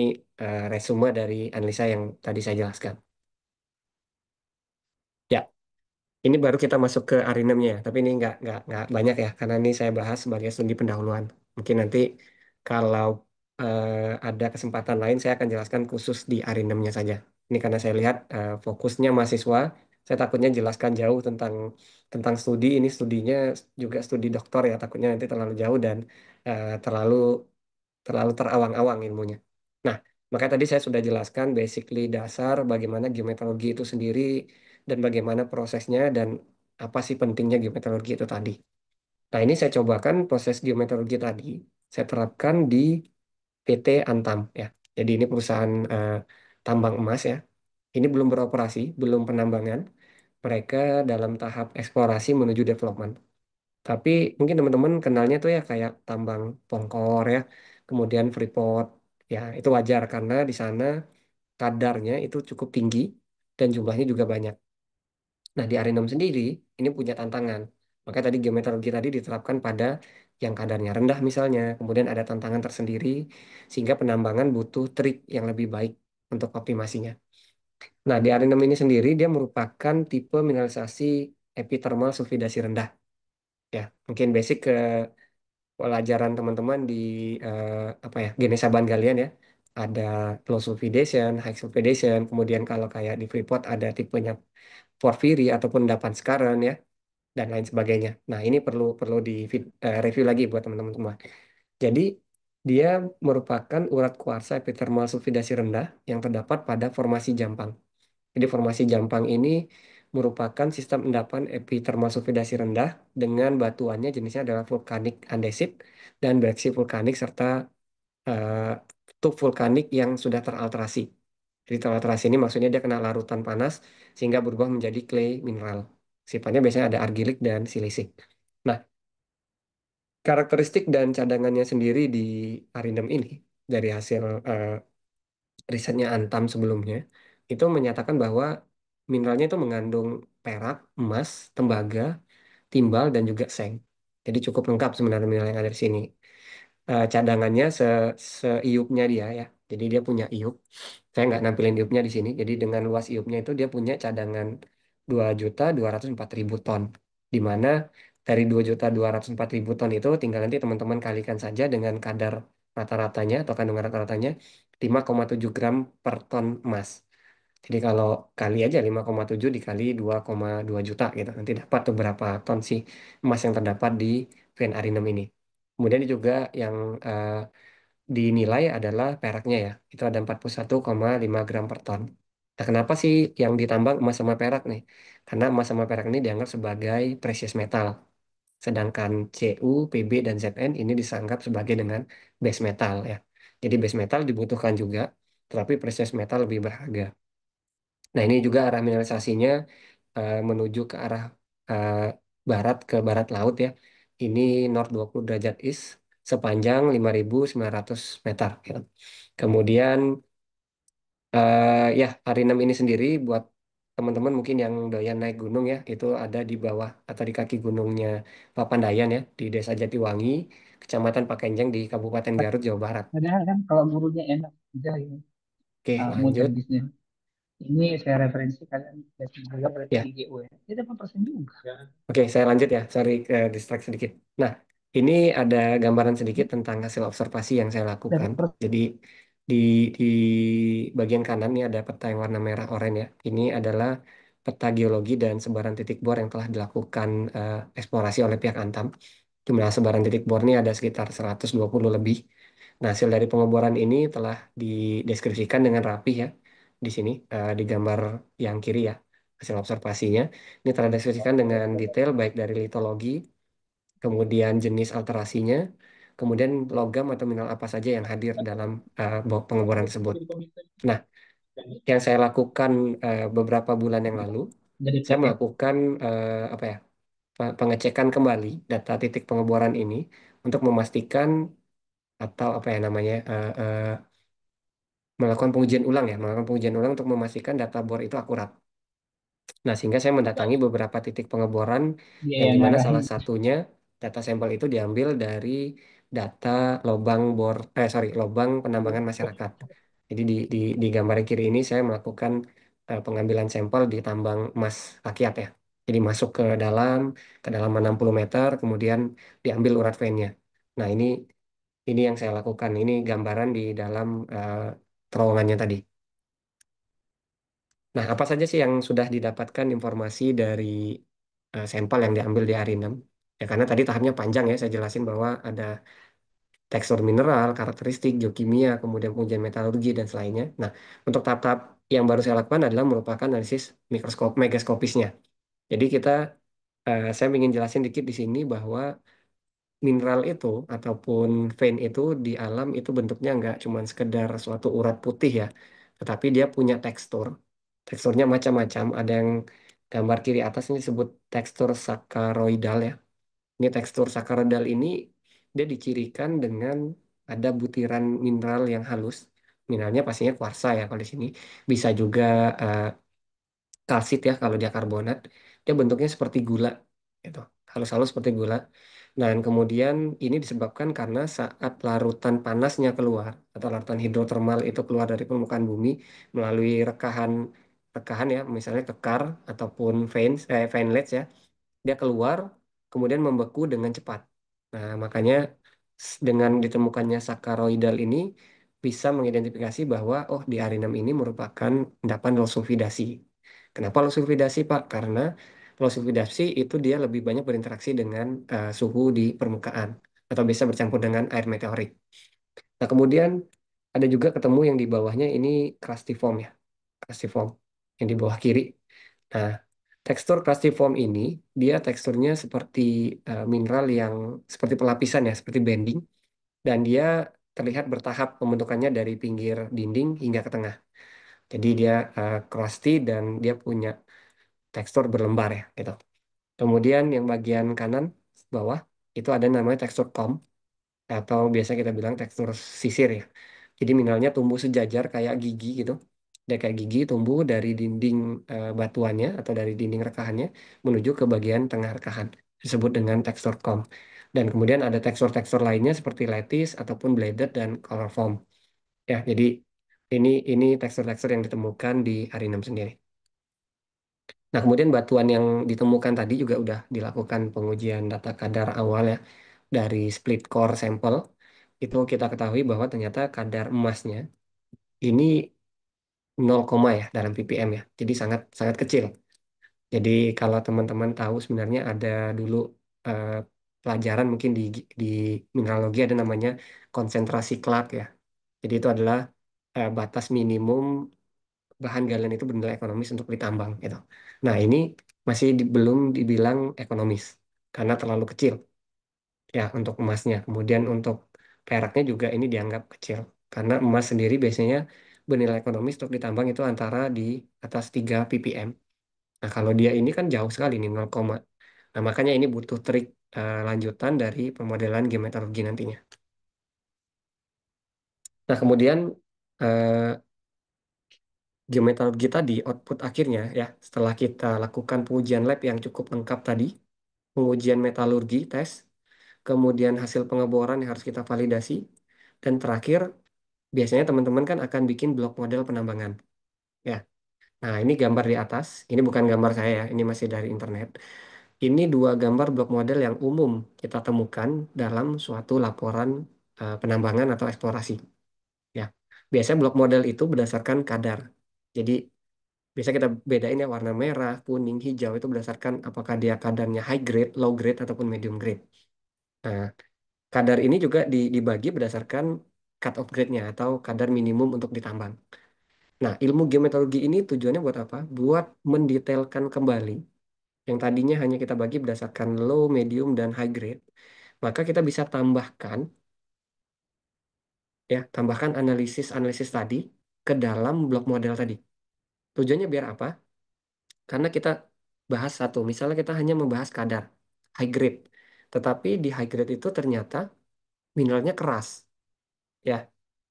resume dari analisa yang tadi saya jelaskan. Ya, ini baru kita masuk ke arinemnya, ya. Tapi ini nggak banyak ya, karena ini saya bahas sebagai studi pendahuluan. Mungkin nanti kalau ada kesempatan lain, saya akan jelaskan khusus di arinemnya saja. Ini karena saya lihat fokusnya mahasiswa, saya takutnya jelaskan jauh tentang studi. Ini studinya juga studi doktor ya, takutnya nanti terlalu jauh dan terlalu terlalu terawang-awang ilmunya. Nah, makanya tadi saya sudah jelaskan basically dasar bagaimana geometrologi itu sendiri dan bagaimana prosesnya dan apa sih pentingnya geometrologi itu tadi. Nah, ini saya cobakan proses geometrologi tadi, saya terapkan di PT Antam ya. Jadi ini perusahaan tambang emas ya. Ini belum beroperasi, belum penambangan. Mereka dalam tahap eksplorasi menuju development. Tapi mungkin teman-teman kenalnya tuh ya kayak tambang Pongkor ya, kemudian Freeport. Ya, itu wajar karena di sana kadarnya itu cukup tinggi dan jumlahnya juga banyak. Nah, di Arinum sendiri ini punya tantangan. Maka tadi geometrologi tadi diterapkan pada yang kadarnya rendah misalnya, kemudian ada tantangan tersendiri sehingga penambangan butuh trik yang lebih baik untuk optimasinya. Nah, di Arinum ini sendiri dia merupakan tipe mineralisasi epithermal sulfidasi rendah. Ya, mungkin basic ke pelajaran teman-teman di apa ya, Ganesha Galian ya. Ada low sulfidation, high sulfidation, kemudian kalau kayak di Freeport ada tipenya porphyry ataupun endapan skarn ya, dan lain sebagainya. Nah, ini perlu perlu di review lagi buat teman-teman semua. Jadi dia merupakan urat kuarsa epithermal sulfidasi rendah yang terdapat pada formasi Jampang. Jadi formasi Jampang ini merupakan sistem endapan epithermal sulfidasi rendah dengan batuannya jenisnya adalah vulkanik andesit dan breksi vulkanik serta eh, tuk vulkanik yang sudah teralterasi. Jadi teralterasi ini maksudnya dia kena larutan panas sehingga berubah menjadi clay mineral. Sifatnya biasanya ada argilik dan silisik. Nah, karakteristik dan cadangannya sendiri di Arindem ini dari hasil risetnya Antam sebelumnya itu menyatakan bahwa mineralnya itu mengandung perak, emas, tembaga, timbal, dan juga seng. Jadi cukup lengkap sebenarnya mineral yang ada di sini. Cadangannya seiupnya dia ya. Jadi dia punya iup. Saya nggak nampilin iupnya di sini. Jadi dengan luas iupnya itu dia punya cadangan 2.204.000 ton. Di mana dari 2.204.000 ton itu tinggal nanti teman-teman kalikan saja dengan kadar rata-ratanya atau kandungan rata-ratanya 5,7 gram per ton emas. Jadi kalau kali aja 5,7 dikali 2,2 juta gitu. Nanti dapat tuh berapa ton sih emas yang terdapat di vein Arinum ini. Kemudian juga yang dinilai adalah peraknya ya. Itu ada 41,5 gram per ton. Nah, kenapa sih yang ditambang emas sama perak nih? Karena emas sama perak ini dianggap sebagai precious metal. Sedangkan Cu, Pb, dan Zn ini dianggap sebagai dengan base metal ya. Jadi base metal dibutuhkan juga, tetapi precious metal lebih berharga. Nah, ini juga arah mineralisasinya menuju ke arah eh, barat ke barat laut ya. Ini North 20 derajat east sepanjang 5.900 meter. Ya. Kemudian Ya, Arinam ini sendiri buat teman-teman mungkin yang doyan naik gunung ya, itu ada di bawah atau di kaki gunungnya Papandayan ya, di Desa Jatiwangi, Kecamatan Pakenjeng di Kabupaten Garut, Jawa Barat. Padahal kan kalau gurunya enak, udah ini Oke, mudah lanjut. bisnis. Ini saya referensi kalian dari juga berarti Ya, di GU ya. Dia 8% juga. oke, saya lanjut ya. Sorry, distract sedikit. Nah, ini ada gambaran sedikit tentang hasil observasi yang saya lakukan. 8%. Jadi di di bagian kanan ini ada peta yang warna merah oranye ya. Ini adalah peta geologi dan sebaran titik bor yang telah dilakukan eksplorasi oleh pihak Antam. Jumlah sebaran titik bor ini ada sekitar 120 lebih. Nah, hasil dari pengeboran ini telah dideskripsikan dengan rapi ya di sini di gambar yang kiri ya hasil observasinya. Ini telah dideskripsikan dengan detail baik dari litologi, kemudian jenis alterasinya, kemudian logam atau mineral apa saja yang hadir dalam pengeboran tersebut. Nah, yang saya lakukan beberapa bulan yang lalu, Jadi saya PM. melakukan apa ya pengecekan kembali data titik pengeboran ini untuk memastikan atau apa ya namanya melakukan pengujian ulang untuk memastikan data bor itu akurat. Nah, sehingga saya mendatangi beberapa titik pengeboran Dia yang yang dimana ngarahin. salah satunya data sampel itu diambil dari data lubang bor, lubang penambangan masyarakat. Jadi di gambar yang kiri ini saya melakukan pengambilan sampel di tambang emas rakyat ya. Jadi masuk ke dalam kedalaman 60 meter, kemudian diambil urat veinnya. Nah, ini yang saya lakukan. Ini gambaran di dalam terowongannya tadi. Nah, apa saja sih yang sudah didapatkan informasi dari sampel yang diambil di hari 6? Ya, karena tadi tahapnya panjang ya, saya jelasin bahwa ada tekstur mineral, karakteristik, geokimia, kemudian pengujian metalurgi, dan selainnya. Nah, untuk tahap-tahap yang baru saya lakukan adalah merupakan analisis megaskopisnya. Jadi saya ingin jelasin dikit di sini bahwa mineral itu ataupun vein itu di alam itu bentuknya nggak cuma sekedar suatu urat putih ya, tetapi dia punya tekstur. Teksturnya macam-macam. Ada yang gambar kiri atas ini disebut tekstur sakaroidal ya. Ini tekstur sakaroidal ini dia dicirikan dengan ada butiran mineral yang halus. Mineralnya pastinya kuarsa ya kalau di sini. Bisa juga eh, kalsit ya kalau dia karbonat. Dia bentuknya seperti gula gitu. Halus-halus seperti gula. Dan kemudian ini disebabkan karena saat larutan panasnya keluar atau larutan hidrotermal itu keluar dari permukaan bumi melalui rekahan rekahan ya, misalnya kekar ataupun veinlets ya, dia keluar kemudian membeku dengan cepat. Nah, makanya dengan ditemukannya sakaroidal ini bisa mengidentifikasi bahwa oh di arinam ini merupakan endapan low sulfidasi. Kenapa low sulfidasi, Pak? Karena low sulfidasi itu dia lebih banyak berinteraksi dengan suhu di permukaan atau bisa bercampur dengan air meteorik. Nah, kemudian ada juga ketemu yang di bawahnya ini crustiform ya, crustiform yang di bawah kiri. Nah, tekstur crustiform ini dia teksturnya seperti mineral yang seperti pelapisan ya, seperti bending, dan dia terlihat bertahap pembentukannya dari pinggir dinding hingga ke tengah. Jadi dia crusty dan dia punya tekstur berlembar ya, gitu. Kemudian yang bagian kanan bawah itu ada namanya tekstur comb atau biasa kita bilang tekstur sisir ya. Jadi mineralnya tumbuh sejajar kayak gigi gitu. Dia kayak gigi tumbuh dari dinding batuannya atau dari dinding rekahannya menuju ke bagian tengah rekahan. Disebut dengan tekstur comb. Dan kemudian ada tekstur-tekstur lainnya seperti lattice ataupun bladed dan color form. Ya, jadi ini tekstur-tekstur yang ditemukan di Arinam sendiri. Nah, kemudian batuan yang ditemukan tadi juga udah dilakukan pengujian data kadar awal ya dari split core sampel. Itu kita ketahui bahwa ternyata kadar emasnya ini 0, ya dalam ppm ya. Jadi sangat sangat kecil. Jadi kalau teman-teman tahu sebenarnya ada dulu eh, pelajaran mungkin di mineralogi ada namanya konsentrasi Clark ya. Jadi itu adalah batas minimum bahan galian itu bernilai ekonomis untuk ditambang gitu. Nah, ini masih belum dibilang ekonomis karena terlalu kecil ya untuk emasnya. Kemudian untuk peraknya juga ini dianggap kecil karena emas sendiri biasanya bernilai ekonomis untuk ditambang itu antara di atas 3 ppm. Nah, kalau dia ini kan jauh sekali nih 0, nah, makanya ini butuh trik lanjutan dari pemodelan geometrologi nantinya. Nah, kemudian eh, geometalurgi tadi, output akhirnya ya, setelah kita lakukan pengujian lab yang cukup lengkap tadi, pengujian metalurgi, tes, kemudian hasil pengeboran yang harus kita validasi, dan terakhir, biasanya teman-teman kan akan bikin blok model penambangan. Ya, nah ini gambar di atas, ini bukan gambar saya ya, ini masih dari internet. Ini dua gambar blok model yang umum kita temukan dalam suatu laporan penambangan atau eksplorasi. Ya, biasanya blok model itu berdasarkan kadar. Jadi biasa kita bedain ya warna merah, kuning, hijau itu berdasarkan apakah dia kadarnya high grade, low grade ataupun medium grade. Nah, kadar ini juga dibagi berdasarkan cut off grade-nya atau kadar minimum untuk ditambang. Nah, ilmu geometrologi ini tujuannya buat apa? Buat mendetailkan kembali yang tadinya hanya kita bagi berdasarkan low, medium, dan high grade. Maka kita bisa tambahkan tambahkan analisis-analisis tadi ke dalam blok model tadi. Tujuannya biar apa? Karena kita bahas satu, misalnya kita hanya membahas kadar high grade, tetapi di high grade itu ternyata mineralnya keras, ya.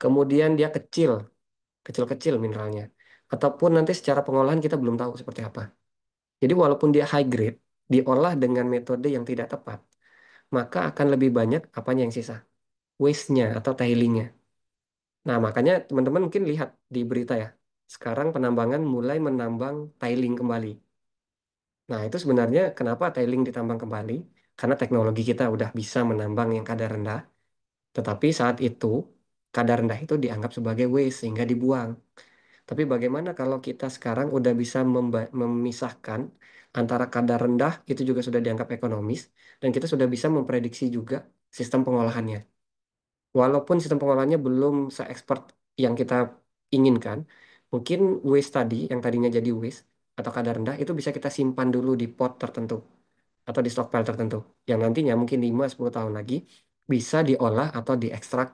Kemudian dia kecil, kecil-kecil mineralnya. Ataupun nanti secara pengolahan kita belum tahu seperti apa. Jadi walaupun dia high grade, diolah dengan metode yang tidak tepat, maka akan lebih banyak apanya yang sisa? Waste-nya atau tailingnya. Nah, makanya teman-teman mungkin lihat di berita ya. Sekarang penambangan mulai menambang tailing kembali. Nah, itu sebenarnya kenapa tailing ditambang kembali? Karena teknologi kita udah bisa menambang yang kadar rendah, tetapi saat itu kadar rendah itu dianggap sebagai waste sehingga dibuang. Tapi bagaimana kalau kita sekarang udah bisa memisahkan antara kadar rendah itu juga sudah dianggap ekonomis dan kita sudah bisa memprediksi juga sistem pengolahannya. Walaupun sistem pengolahannya belum se-expert yang kita inginkan, mungkin waste tadi yang tadinya jadi waste atau kadar rendah itu bisa kita simpan dulu di pot tertentu atau di stockpile tertentu yang nantinya mungkin 5-10 tahun lagi bisa diolah atau diekstrak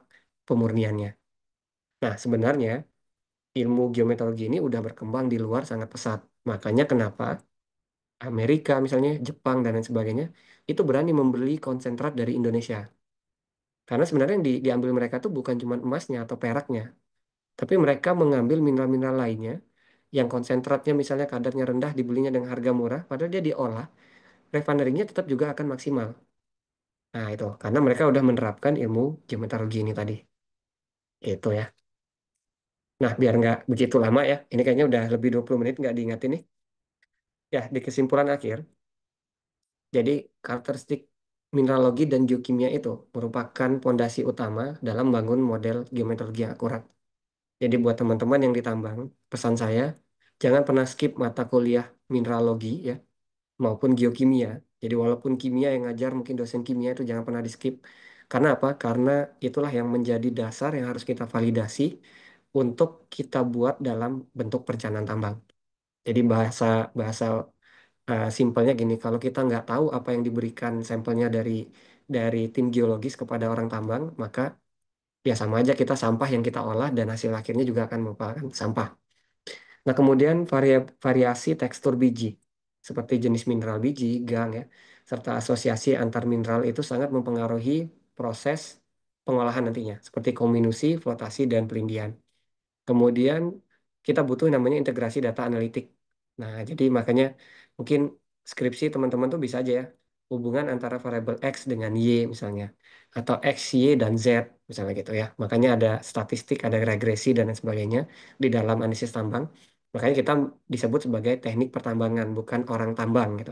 pemurniannya. Nah, sebenarnya ilmu geometrologi ini udah berkembang di luar sangat pesat. Makanya kenapa Amerika misalnya, Jepang dan lain sebagainya itu berani membeli konsentrat dari Indonesia. Karena sebenarnya yang diambil mereka tuh bukan cuma emasnya atau peraknya, tapi mereka mengambil mineral-mineral lainnya yang konsentratnya misalnya kadarnya rendah dibelinya dengan harga murah, padahal dia diolah, refineringnya tetap juga akan maksimal. Nah itu, karena mereka udah menerapkan ilmu geometrologi ini tadi. Itu ya. Nah, biar nggak begitu lama ya, ini kayaknya udah lebih 20 menit nggak diingatin nih. Ya, di kesimpulan akhir, jadi karakteristik mineralogi dan geokimia itu merupakan pondasi utama dalam bangun model geometrologi yang akurat. Jadi buat teman-teman yang ditambang, pesan saya, jangan pernah skip mata kuliah mineralogi ya, maupun geokimia. Jadi walaupun kimia yang ngajar, mungkin dosen kimia itu jangan pernah di skip. Karena apa? Karena itulah yang menjadi dasar yang harus kita validasi untuk kita buat dalam bentuk perencanaan tambang. Jadi bahasa bahasa simpelnya gini, kalau kita nggak tahu apa yang diberikan sampelnya dari tim geologis kepada orang tambang, maka ya sama aja kita sampah yang kita olah dan hasil akhirnya juga akan merupakan sampah. Nah, kemudian variasi tekstur biji, seperti jenis mineral biji, gang ya, serta asosiasi antar mineral itu sangat mempengaruhi proses pengolahan nantinya, seperti kombinasi, flotasi, dan pelindian. Kemudian kita butuh namanya integrasi data analitik. Nah, jadi makanya mungkin skripsi teman-teman tuh bisa aja ya, hubungan antara variabel X dengan Y misalnya, atau X, Y, dan Z misalnya gitu ya. Makanya ada statistik, ada regresi, dan lain sebagainya di dalam analisis tambang. Makanya kita disebut sebagai teknik pertambangan, bukan orang tambang gitu.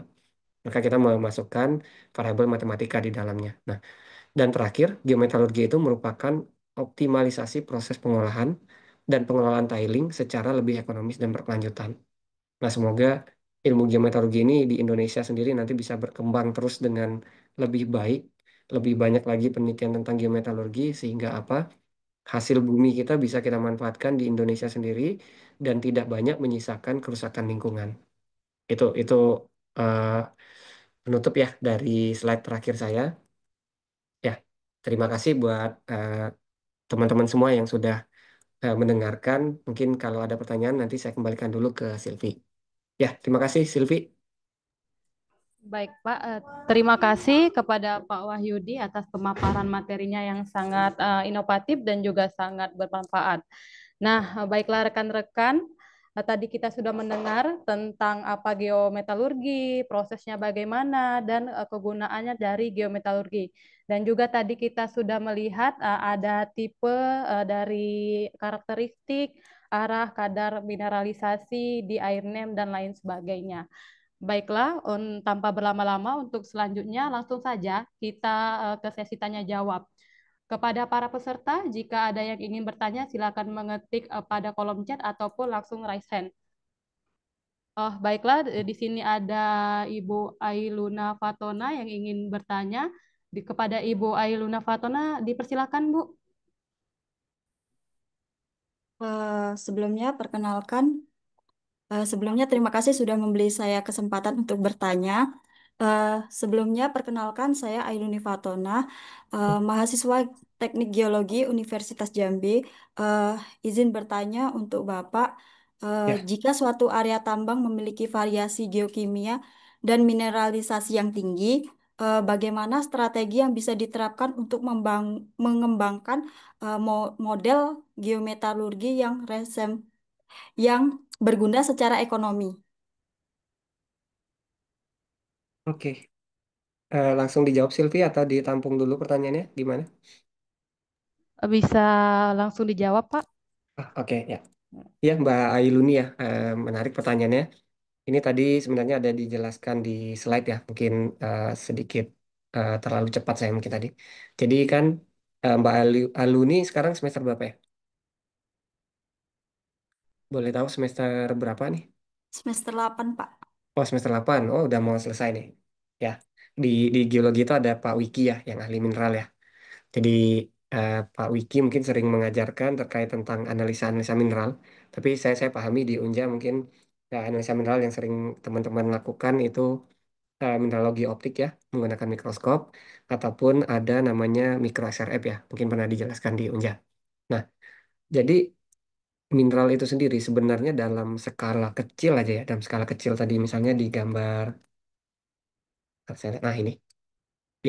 Maka kita memasukkan variabel matematika di dalamnya. Nah, dan terakhir, geometalurgi itu merupakan optimalisasi proses pengolahan dan pengelolaan tiling secara lebih ekonomis dan berkelanjutan. Nah, semoga ilmu geometalurgi ini di Indonesia sendiri nanti bisa berkembang terus dengan lebih baik, lebih banyak lagi penelitian tentang geometalurgi sehingga apa? Hasil bumi kita bisa kita manfaatkan di Indonesia sendiri dan tidak banyak menyisakan kerusakan lingkungan. Itu eh, penutup ya dari slide terakhir saya. Ya, terima kasih buat teman-teman semua yang sudah mendengarkan. Mungkin kalau ada pertanyaan nanti saya kembalikan dulu ke Silvi. Ya, terima kasih Silvi. Baik, Pak. Terima kasih kepada Pak Wahyudi atas pemaparan materinya yang sangat inovatif dan juga sangat bermanfaat. Nah, baiklah rekan-rekan, Tadi kita sudah mendengar tentang apa geometalurgi, prosesnya bagaimana, dan kegunaannya dari geometalurgi. Dan juga tadi kita sudah melihat ada tipe dari karakteristik, arah, kadar mineralisasi di air NEM, dan lain sebagainya. Baiklah, tanpa berlama-lama untuk selanjutnya langsung saja kita ke sesi tanya jawab. Kepada para peserta, jika ada yang ingin bertanya, silakan mengetik pada kolom chat ataupun langsung raise hand. Oh, baiklah, di sini ada Ibu Ailuna Fatona yang ingin bertanya. Kepada Ibu Ailuna Fatona, dipersilakan, Bu. Sebelumnya perkenalkan, sebelumnya terima kasih sudah memberi saya kesempatan untuk bertanya. Sebelumnya perkenalkan saya Ainuni Fatona, mahasiswa Teknik Geologi Universitas Jambi. Eh, izin bertanya untuk Bapak, Ya, jika suatu area tambang memiliki variasi geokimia dan mineralisasi yang tinggi, bagaimana strategi yang bisa diterapkan untuk mengembangkan model geometalurgi yang berguna secara ekonomi? oke. Langsung dijawab Silvi atau ditampung dulu pertanyaannya? Gimana? Bisa langsung dijawab, Pak. Oke, ya. Ya, Mbak Ailuni ya, menarik pertanyaannya. Ini tadi sebenarnya ada dijelaskan di slide ya, mungkin sedikit terlalu cepat saya mungkin tadi. Jadi kan Mbak Aluni sekarang semester berapa ya? Boleh tahu semester berapa nih? Semester 8, Pak. Oh, semester 8. Oh, udah mau selesai nih. Ya, di geologi itu ada Pak Wiki ya, yang ahli mineral ya. Jadi Pak Wiki mungkin sering mengajarkan terkait tentang analisa-analisa mineral. Tapi saya pahami di Unja mungkin analisa mineral yang sering teman-teman lakukan itu mineralogi optik ya, menggunakan mikroskop, ataupun ada namanya mikro SRF ya, mungkin pernah dijelaskan di Unja. Nah, jadi mineral itu sendiri sebenarnya dalam skala kecil aja ya, dalam skala kecil tadi misalnya di gambar, nah ini,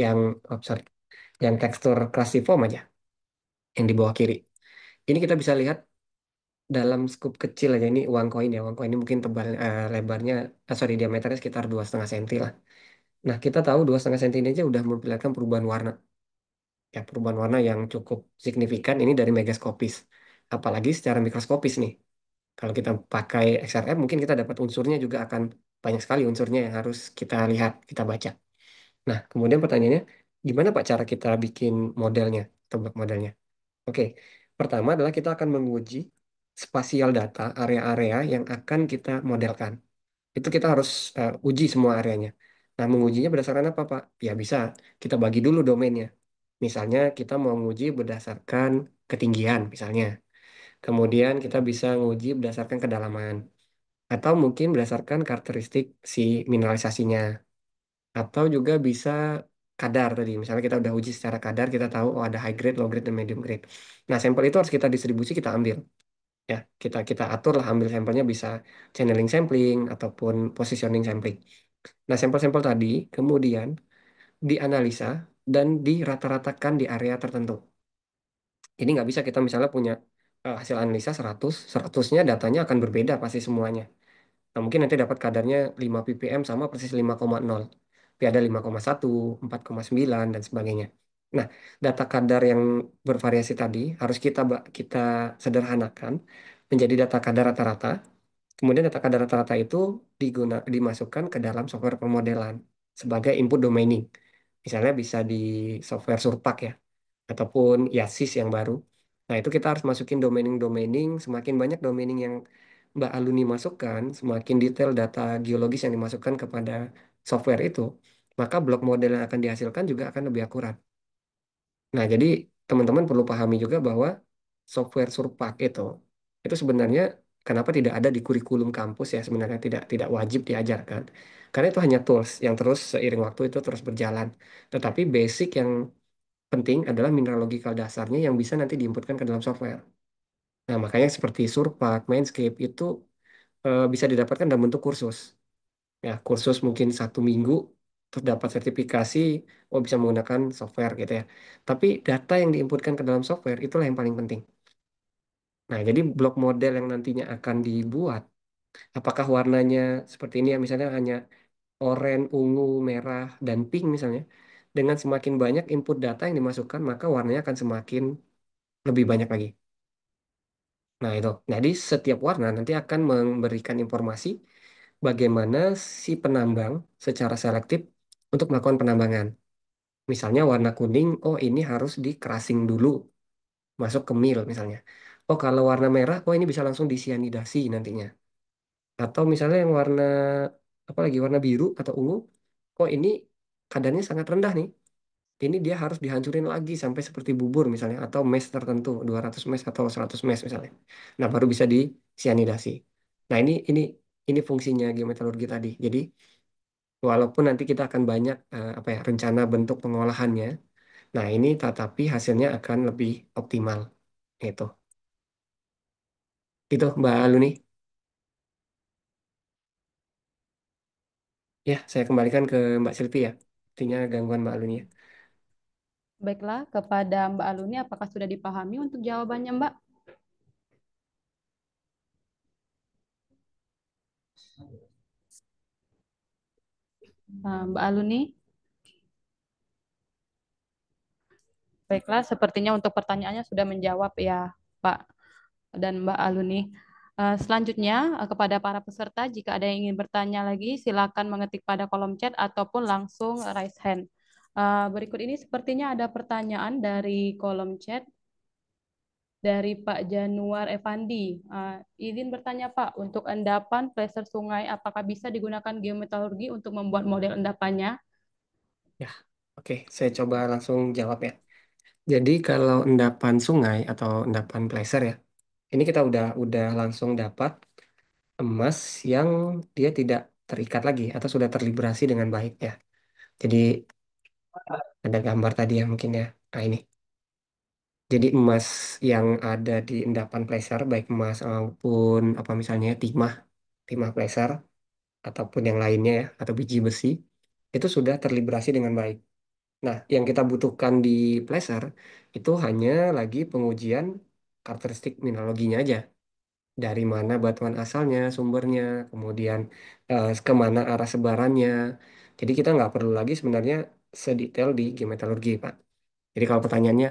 yang, oh sorry, yang tekstur classiform aja, yang di bawah kiri. Ini kita bisa lihat dalam skup kecil aja, ini uang koin ya, uang koin ini mungkin tebal, lebarnya, sorry, diameternya sekitar 2,5 cm lah. Nah, kita tahu 2,5 cm ini aja udah memperlihatkan perubahan warna. Ya, perubahan warna yang cukup signifikan ini dari megaskopis. Apalagi secara mikroskopis nih. Kalau kita pakai XRF mungkin kita dapat unsurnya juga akan banyak sekali unsurnya yang harus kita lihat, kita baca. Nah, kemudian pertanyaannya, gimana Pak cara kita bikin modelnya atau buat modelnya? Oke, pertama adalah kita akan menguji spasial data area-area yang akan kita modelkan. Itu kita harus uji semua areanya. Nah, mengujinya berdasarkan apa, Pak? Ya bisa, kita bagi dulu domainnya. Misalnya kita mau nguji berdasarkan ketinggian, misalnya. Kemudian kita bisa nguji berdasarkan kedalaman. Atau mungkin berdasarkan karakteristik si mineralisasinya. Atau juga bisa kadar tadi. Misalnya kita udah uji secara kadar, kita tahu oh ada high grade, low grade, dan medium grade. Nah, sampel itu harus kita distribusi, kita ambil. Ya, kita atur lah ambil sampelnya bisa channeling sampling ataupun positioning sampling. Nah, sampel-sampel tadi kemudian dianalisa dan dirata-ratakan di area tertentu. Jadi nggak bisa kita misalnya punya hasil analisa 100, 100-nya datanya akan berbeda pasti semuanya. Nah, mungkin nanti dapat kadarnya 5 ppm sama persis 5,0. Tapi ada 5,1, 4,9, dan sebagainya. Nah, data kadar yang bervariasi tadi harus kita sederhanakan menjadi data kadar rata-rata. Kemudian data kadar rata-rata itu dimasukkan ke dalam software pemodelan sebagai input domaining. Misalnya bisa di software Surpak ya, ataupun Yasis yang baru. Nah, itu kita harus masukin domaining-domaining, semakin banyak domaining yang Mbak Aluni masukkan, semakin detail data geologis yang dimasukkan kepada software itu, maka blok model yang akan dihasilkan juga akan lebih akurat. Nah, jadi teman-teman perlu pahami juga bahwa software Surpak itu sebenarnya kenapa tidak ada di kurikulum kampus ya sebenarnya tidak wajib diajarkan. Karena itu hanya tools yang terus seiring waktu itu terus berjalan. Tetapi basic yang penting adalah mineralogical dasarnya yang bisa nanti diinputkan ke dalam software. Nah, makanya seperti Surpak, Mindscape itu bisa didapatkan dalam bentuk kursus. Ya, kursus mungkin 1 minggu, terus dapat sertifikasi, oh bisa menggunakan software gitu ya. Tapi data yang diinputkan ke dalam software itulah yang paling penting. Nah, jadi blok model yang nantinya akan dibuat Apakah warnanya seperti ini ya, misalnya hanya oranye, ungu, merah, dan pink misalnya. Dengan semakin banyak input data yang dimasukkan, maka warnanya akan semakin lebih banyak lagi. Nah, itu. Jadi setiap warna nanti akan memberikan informasi bagaimana si penambang secara selektif untuk melakukan penambangan. Misalnya warna kuning, oh ini harus di crushing dulu, masuk ke mill misalnya. Oh kalau warna merah, oh ini bisa langsung disianidasi nantinya. Atau misalnya yang warna apa lagi warna biru atau ungu, oh ini kadarnya sangat rendah nih. Ini dia harus dihancurin lagi sampai seperti bubur misalnya atau mes tertentu 200 mes atau 100 mes misalnya. Nah, baru bisa disianidasi. Nah, ini fungsinya geometalurgi tadi. Jadi, walaupun nanti kita akan banyak apa ya rencana bentuk pengolahannya. Nah, ini tetapi hasilnya akan lebih optimal. Itu. Itu Mbak Aluni. Ya, saya kembalikan ke Mbak Silvi ya. Artinya gangguan Mbak Aluni ya. Baiklah, kepada Mbak Aluni, apakah sudah dipahami untuk jawabannya, Mbak? Mbak Aluni? Baiklah, sepertinya untuk pertanyaannya sudah menjawab ya, Pak dan Mbak Aluni. Selanjutnya, kepada para peserta, jika ada yang ingin bertanya lagi, silakan mengetik pada kolom chat ataupun langsung raise hand. Berikut ini sepertinya ada pertanyaan dari kolom chat dari Pak Januar Evandi. Izin bertanya Pak, untuk endapan placer sungai, apakah bisa digunakan geometalurgi untuk membuat model endapannya? Ya, oke. Saya coba langsung jawab ya. Jadi kalau endapan sungai atau endapan placer ya, ini kita udah langsung dapat emas yang dia tidak terikat lagi atau sudah terliberasi dengan baik ya. Jadi ada gambar tadi ya mungkin ya. Nah ini. Jadi emas yang ada di endapan placer, baik emas maupun apa misalnya timah, timah placer ataupun yang lainnya ya, atau biji besi, itu sudah terliberasi dengan baik. Nah, yang kita butuhkan di placer itu hanya lagi pengujian karakteristik mineraloginya aja. Dari mana batuan asalnya, sumbernya, kemudian kemana arah sebarannya. Jadi kita nggak perlu lagi sebenarnya sedetail di geometalurgi, Pak. Jadi kalau pertanyaannya,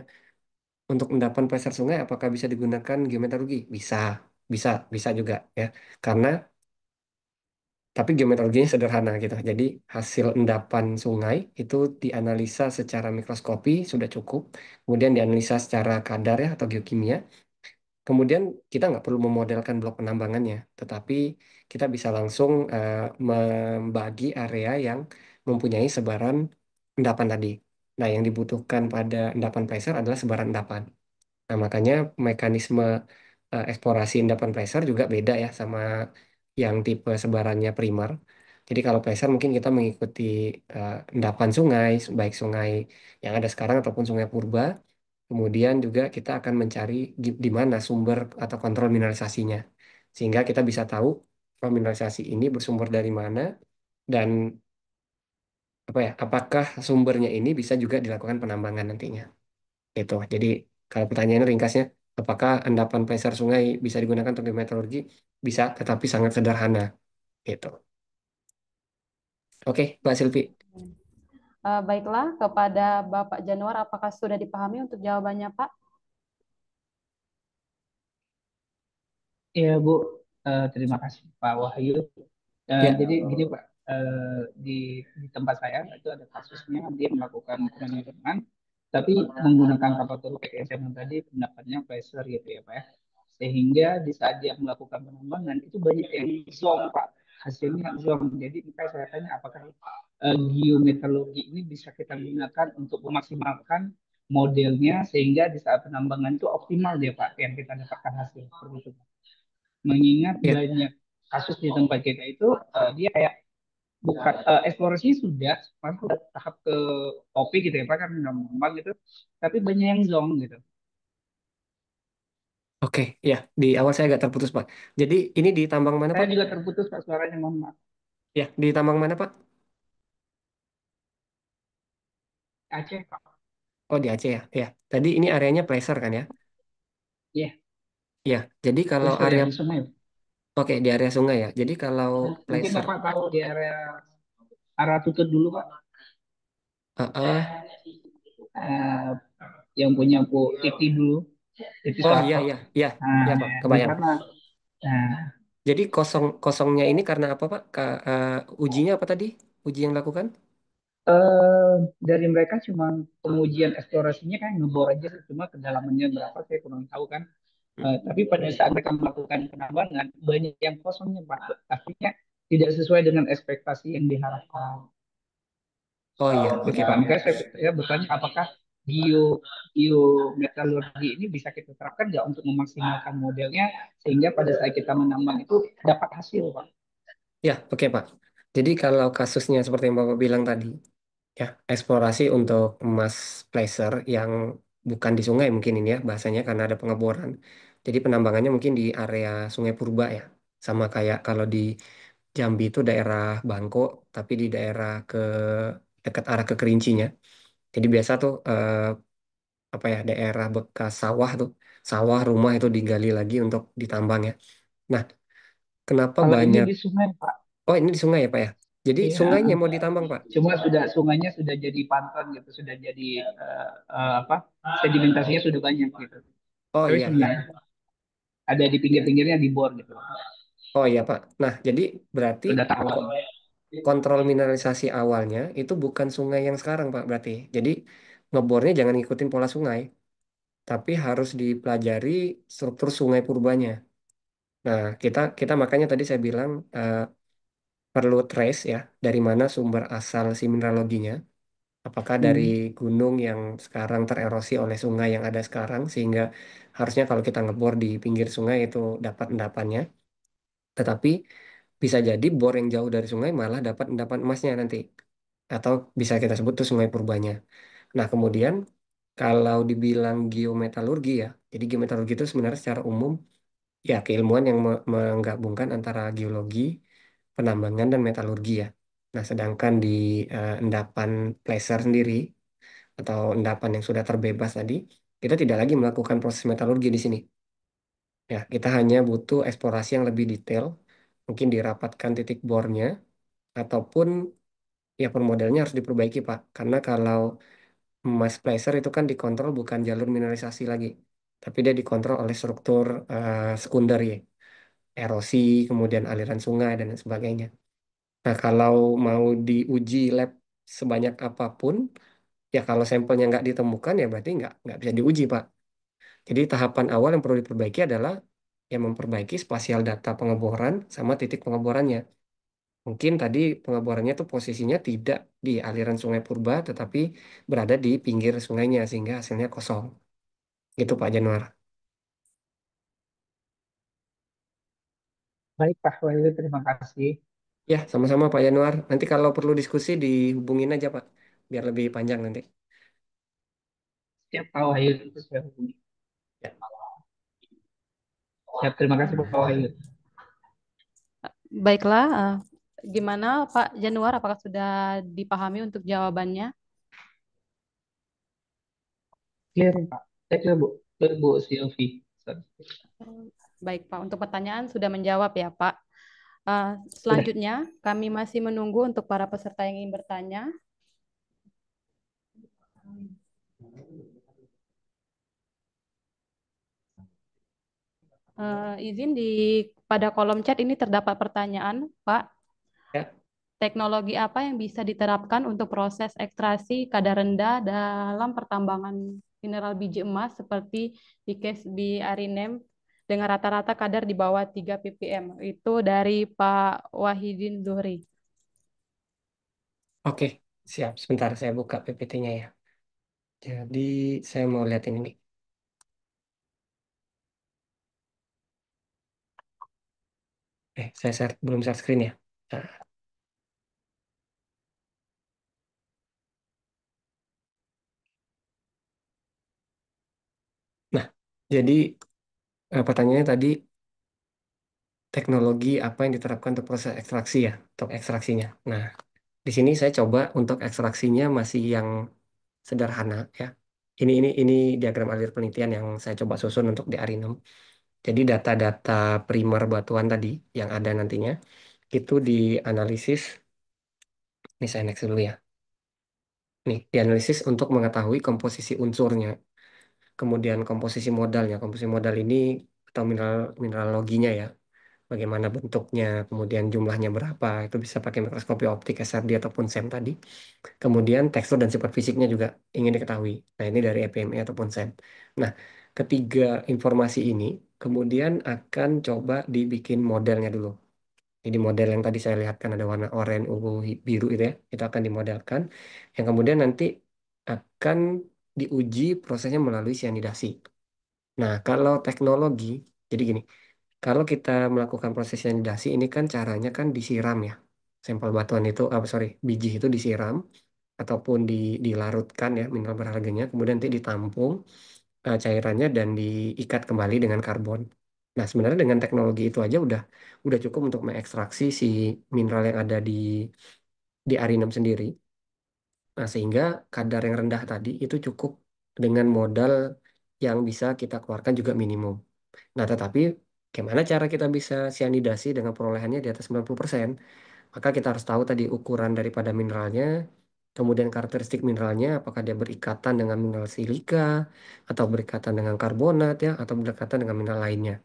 untuk endapan placer sungai apakah bisa digunakan geometalurgi? Bisa, bisa juga ya. Karena tapi geometrinya sederhana gitu. Jadi hasil endapan sungai itu dianalisa secara mikroskopi sudah cukup. Kemudian dianalisa secara kadar ya atau geokimia. Kemudian kita nggak perlu memodelkan blok penambangannya, tetapi kita bisa langsung membagi area yang mempunyai sebaran endapan tadi. Nah, yang dibutuhkan pada endapan placer adalah sebaran endapan. Nah, makanya mekanisme eksplorasi endapan placer juga beda ya sama yang tipe sebarannya primer. Jadi kalau placer mungkin kita mengikuti endapan sungai, baik sungai yang ada sekarang ataupun sungai purba. Kemudian juga kita akan mencari di mana sumber atau kontrol mineralisasinya. Sehingga kita bisa tahu oh, mineralisasi ini bersumber dari mana dan apa ya, apakah sumbernya ini bisa juga dilakukan penambangan nantinya. Itu. Jadi kalau pertanyaannya ringkasnya, apakah endapan placer sungai bisa digunakan untuk meteorologi? Bisa, tetapi sangat sederhana. Gitu. Oke, Mbak Silvi. Baiklah, kepada Bapak Januar, apakah sudah dipahami untuk jawabannya Pak? Iya Bu, terima kasih Pak Wahyu. Ya, Jadi gini Pak, di, di tempat saya itu ada kasusnya dia melakukan penanaman, tapi menggunakan kapal turun PKSM yang tadi pendapatnya pressure gitu ya Pak ya. Sehingga di saat dia melakukan penambangan itu banyak yang zonk Pak, hasilnya zonk. Jadi makanya saya tanya apakah geometeorologi ini bisa kita gunakan untuk memaksimalkan modelnya sehingga di saat penambangan itu optimal dia Pak yang kita dapatkan hasil seperti itu. Mengingat ya. banyak kasus di tempat kita itu dia kayak bukan eksplorasi sudah masuk udah tahap ke kopi gitu ya Pak kan ngembang gitu tapi banyak yang zong gitu. Oke, ya. Di awal saya agak terputus, Pak. Jadi ini di tambang mana, Saya Pak? juga terputus Pak suaranya mohon maaf. Ya, di tambang mana, Pak? Aceh Pak. Oh, di Aceh ya. Ya. Tadi ini areanya placer kan ya? Iya, Ya. Jadi kalau Pleasure area yang di Sungai. Oke, di area sungai ya. Jadi kalau Mungkin placer, Bapak tahu di area arah Tutut dulu Pak. ah, ah. Eh, yang punya Bu Titi dulu, Titi Oh iya Soeharto. iya iya Nah, iya Pak, di kebayang. sana. Nah, Jadi kosongnya ini karena apa Pak? Ujinya apa tadi? Uji yang dilakukan? eh, dari mereka cuma pengujian eksplorasinya kan ngebor aja sih, cuma kedalamannya berapa saya kurang tahu kan. Tapi pada saat mereka melakukan penambangan banyak yang kosongnya Pak. Artinya tidak sesuai dengan ekspektasi yang diharapkan. Oh iya, oke Nah, Pak. makanya saya bertanya apakah biometalurgi ini bisa kita terapkan nggak untuk memaksimalkan modelnya sehingga pada saat kita menambang itu dapat hasil, Pak. Ya, oke Pak. Jadi kalau kasusnya seperti yang Bapak bilang tadi, ya, eksplorasi untuk emas placer yang bukan di sungai mungkin ini ya bahasanya karena ada pengeboran. Jadi penambangannya mungkin di area Sungai Purba ya. Sama kayak kalau di Jambi itu daerah Bangko, tapi di daerah ke dekat arah ke Kerincinya. Jadi biasa tuh apa ya daerah bekas sawah tuh, sawah rumah itu digali lagi untuk ditambang ya. Nah, kenapa Kalau ini banyak? di sungai, Pak. Oh, ini di sungai ya Pak ya. Jadi Iya. sungainya mau ditambang Pak. Cuma sudah sungainya sudah jadi pantai gitu, sudah jadi apa? Sedimentasinya sudah banyak gitu. Oh Tapi iya sungai iya. ada di pinggir-pinggirnya di bor gitu. Oh iya Pak. Nah, jadi berarti Sudah tahu. kontrol mineralisasi awalnya itu bukan sungai yang sekarang, Pak, berarti. Jadi ngebornya jangan ngikutin pola sungai, tapi harus dipelajari struktur sungai purbanya. Nah, kita kita makanya tadi saya bilang perlu trace ya, dari mana sumber asal si mineraloginya. Apakah dari Hmm. gunung yang sekarang tererosi oleh sungai yang ada sekarang, sehingga harusnya kalau kita ngebor di pinggir sungai itu dapat endapannya. Tetapi bisa jadi bor yang jauh dari sungai malah dapat endapan emasnya nanti. Atau bisa kita sebut tuh sungai purbanya. Nah, kemudian kalau dibilang geometalurgi ya, jadi geometalurgi itu sebenarnya secara umum ya keilmuan yang menggabungkan antara geologi, penambangan, dan metalurgi ya. Nah, sedangkan di endapan placer sendiri atau endapan yang sudah terbebas tadi, kita tidak lagi melakukan proses metalurgi di sini. Ya, kita hanya butuh eksplorasi yang lebih detail, mungkin dirapatkan titik bornya, ataupun ya permodelnya harus diperbaiki, Pak. Karena kalau mass placer itu kan dikontrol bukan jalur mineralisasi lagi, tapi dia dikontrol oleh struktur sekunder ya, erosi, kemudian aliran sungai dan lain sebagainya. Nah, kalau mau diuji lab sebanyak apapun, ya kalau sampelnya nggak ditemukan ya berarti nggak bisa diuji, Pak. Jadi tahapan awal yang perlu diperbaiki adalah yang memperbaiki spasial data pengeboran sama titik pengeborannya. Mungkin tadi pengeborannya tuh posisinya tidak di aliran Sungai Purba, tetapi berada di pinggir sungainya sehingga hasilnya kosong. Gitu Pak Januar. Baik Pak Wahyu, terima kasih. Ya, sama-sama Pak Januar. Nanti kalau perlu diskusi dihubungin aja Pak, biar lebih panjang nanti. Siap Pak Wahyu, itu saya hubungi. Ya. Siap, terima kasih Pak Wahyu. Baiklah, gimana Pak Januar, apakah sudah dipahami untuk jawabannya? Clear Pak. Clear Bu. Clear Bu Silvi. Sorry. Baik Pak, untuk pertanyaan sudah menjawab ya Pak. Sudah. Selanjutnya, kami masih menunggu untuk para peserta yang ingin bertanya. Izin pada kolom chat ini terdapat pertanyaan, Pak. Ya. Teknologi apa yang bisa diterapkan untuk proses ekstraksi kadar rendah dalam pertambangan mineral biji emas seperti di case di Arinem dengan rata-rata kadar di bawah 3 ppm? Itu dari Pak Wahidin Zuhri. Oke, siap. Sebentar saya buka PPT-nya ya. Jadi saya mau lihat ini nih. Saya belum share screen ya. Nah, nah, jadi pertanyaannya tadi teknologi apa yang diterapkan untuk proses ekstraksi ya, untuk ekstraksinya. Nah, di sini saya coba untuk ekstraksinya masih yang sederhana ya. Ini diagram alir penelitian yang saya coba susun untuk di Arinum. Jadi data-data primer batuan tadi yang ada nantinya itu dianalisis. Ini saya next dulu ya. Nih, dianalisis untuk mengetahui komposisi unsurnya, kemudian komposisi modalnya. Komposisi modal ini atau mineraloginya ya, bagaimana bentuknya, kemudian jumlahnya berapa, itu bisa pakai mikroskopi optik SRD ataupun SEM tadi. Kemudian tekstur dan sifat fisiknya juga ingin diketahui. Nah, ini dari EPME ataupun SEM. Nah, ketiga informasi ini kemudian akan coba dibikin modelnya dulu. Jadi model yang tadi saya lihatkan ada warna oranye, ungu, biru itu ya, itu akan dimodelkan. Yang kemudian nanti akan diuji prosesnya melalui sianidasi. Nah, kalau teknologi, jadi gini, kalau kita melakukan proses sianidasi ini kan caranya kan disiram ya. Sampel batuan itu, sorry, biji itu disiram ataupun dilarutkan ya mineral berharganya, kemudian nanti ditampung cairannya dan diikat kembali dengan karbon. Nah, sebenarnya dengan teknologi itu aja udah cukup untuk mengekstraksi si mineral yang ada di Arinam sendiri. Nah, sehingga kadar yang rendah tadi itu cukup dengan modal yang bisa kita keluarkan juga minimum. Nah, tetapi gimana cara kita bisa sianidasi dengan perolehannya di atas 90%? Maka kita harus tahu tadi ukuran daripada mineralnya, kemudian karakteristik mineralnya, apakah dia berikatan dengan mineral silika, atau berikatan dengan karbonat ya, atau berikatan dengan mineral lainnya.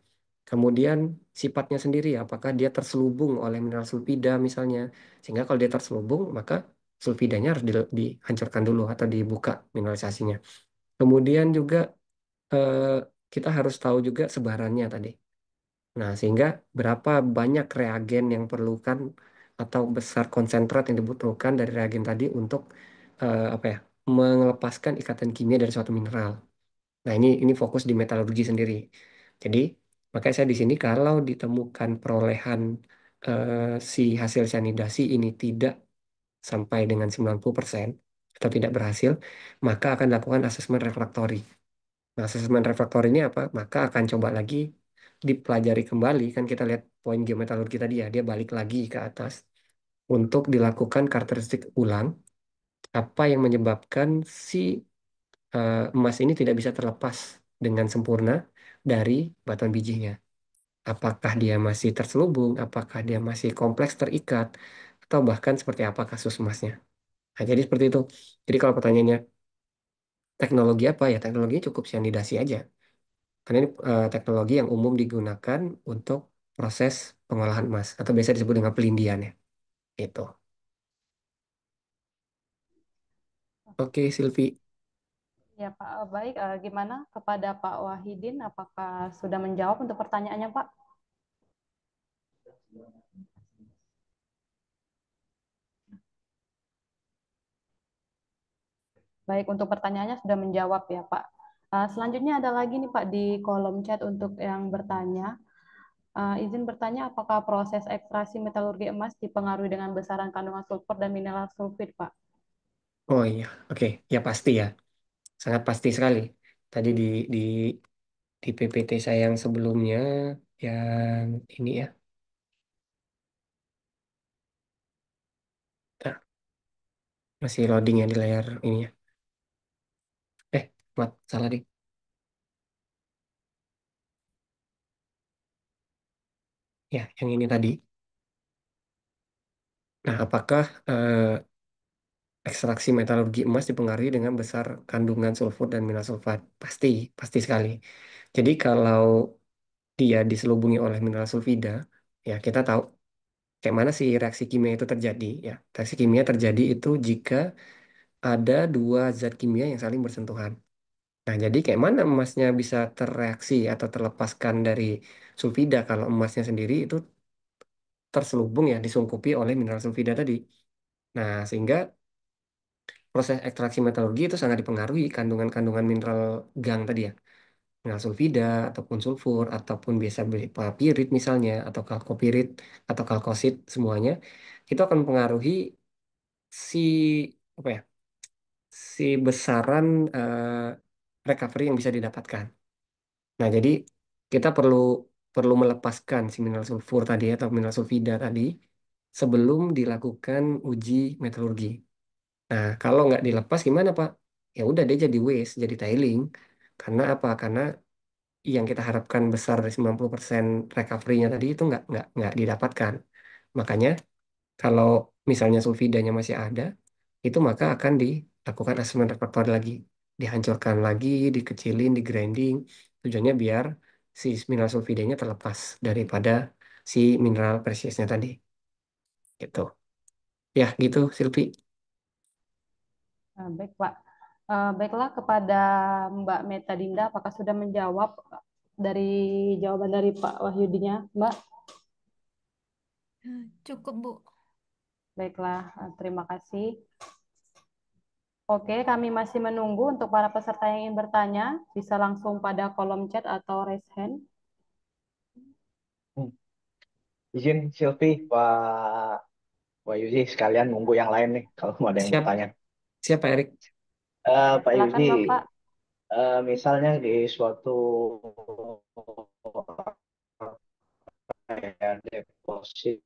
Kemudian sifatnya sendiri, apakah dia terselubung oleh mineral sulfida misalnya. Sehingga kalau dia terselubung, maka sulfidanya harus dihancurkan dulu atau dibuka mineralisasinya. Kemudian juga eh, kita harus tahu juga sebarannya tadi. Nah, sehingga berapa banyak reagen yang perlukan atau besar konsentrat yang dibutuhkan dari reagen tadi untuk apa ya, melepaskan ikatan kimia dari suatu mineral. Nah, ini fokus di metalurgi sendiri. Jadi, makanya saya di sini kalau ditemukan perolehan si hasil sanidasi ini tidak sampai dengan 90% atau tidak berhasil, maka akan dilakukan asesmen refraktori. Nah, asesmen refraktor ini apa? Maka akan coba lagi dipelajari kembali, kan kita lihat poin geometalurgi tadi ya, dia balik lagi ke atas untuk dilakukan karakteristik ulang, apa yang menyebabkan si emas ini tidak bisa terlepas dengan sempurna dari batuan bijinya. Apakah dia masih terselubung, apakah dia masih kompleks terikat, atau bahkan seperti apa kasus emasnya. Nah, jadi seperti itu. Jadi kalau pertanyaannya teknologi apa ya? Teknologi cukup sianidasi aja. Karena ini teknologi yang umum digunakan untuk proses pengolahan emas atau biasa disebut dengan pelindian ya. Itu. Oke, Silvi. Ya Pak, baik. Gimana kepada Pak Wahidin? Apakah sudah menjawab untuk pertanyaannya Pak? Baik, untuk pertanyaannya sudah menjawab ya Pak. Selanjutnya ada lagi nih Pak di kolom chat untuk yang bertanya. Izin bertanya, apakah proses ekstraksi metalurgi emas dipengaruhi dengan besaran kandungan sulfur dan mineral sulfid, Pak? Oh iya, oke. Ya pasti ya. Sangat pasti sekali. Tadi di di PPT saya yang sebelumnya yang ini ya. Nah, masih loading ya di layar ini ya. Mat, salah deh. Ya, yang ini tadi. Nah, apakah ekstraksi metalurgi emas dipengaruhi dengan besar kandungan sulfur dan mineral sulfat? Pasti, pasti sekali. Jadi kalau dia diselubungi oleh mineral sulfida, ya kita tahu kayak mana sih reaksi kimia itu terjadi. Ya, reaksi kimia terjadi itu jika ada dua zat kimia yang saling bersentuhan. Nah, jadi kayak mana emasnya bisa tereaksi atau terlepaskan dari sulfida kalau emasnya sendiri itu terselubung ya, disungkupi oleh mineral sulfida tadi. Nah, sehingga proses ekstraksi metalurgi itu sangat dipengaruhi kandungan-kandungan mineral gang tadi ya. Mineral sulfida ataupun sulfur ataupun biasa berupa pirit misalnya atau kalkopirit atau kalkosit semuanya itu akan mempengaruhi si apa ya? Si besaran recovery yang bisa didapatkan. Nah, jadi kita perlu perlu melepaskan si mineral sulfur tadi atau mineral sulfida tadi sebelum dilakukan uji metalurgi. Nah, kalau nggak dilepas gimana, Pak? Ya udah dia jadi waste, jadi tiling. Karena apa? Karena yang kita harapkan besar dari 90% recovery-nya tadi itu nggak didapatkan. Makanya kalau misalnya sulfidanya masih ada, itu maka akan dilakukan asesmen refraktori lagi. Dihancurkan lagi, dikecilin, di grinding. Tujuannya biar si mineral sulfidanya terlepas daripada si mineral precious-nya tadi. Gitu. Ya, gitu, Silvi. Baik, Pak. Baiklah kepada Mbak Meta Dinda, apakah sudah menjawab dari jawaban dari Pak Wahyudinya, Mbak? Cukup, Bu. Baiklah, terima kasih. Oke, kami masih menunggu untuk para peserta yang ingin bertanya, bisa langsung pada kolom chat atau raise hand. Hmm. Izin Silvi, Pak Yudi sekalian nunggu yang lain nih kalau mau ada yang Siap, bertanya. siap Pak Erik. Pak Silakan Yudi, Bapak. misalnya di suatu deposit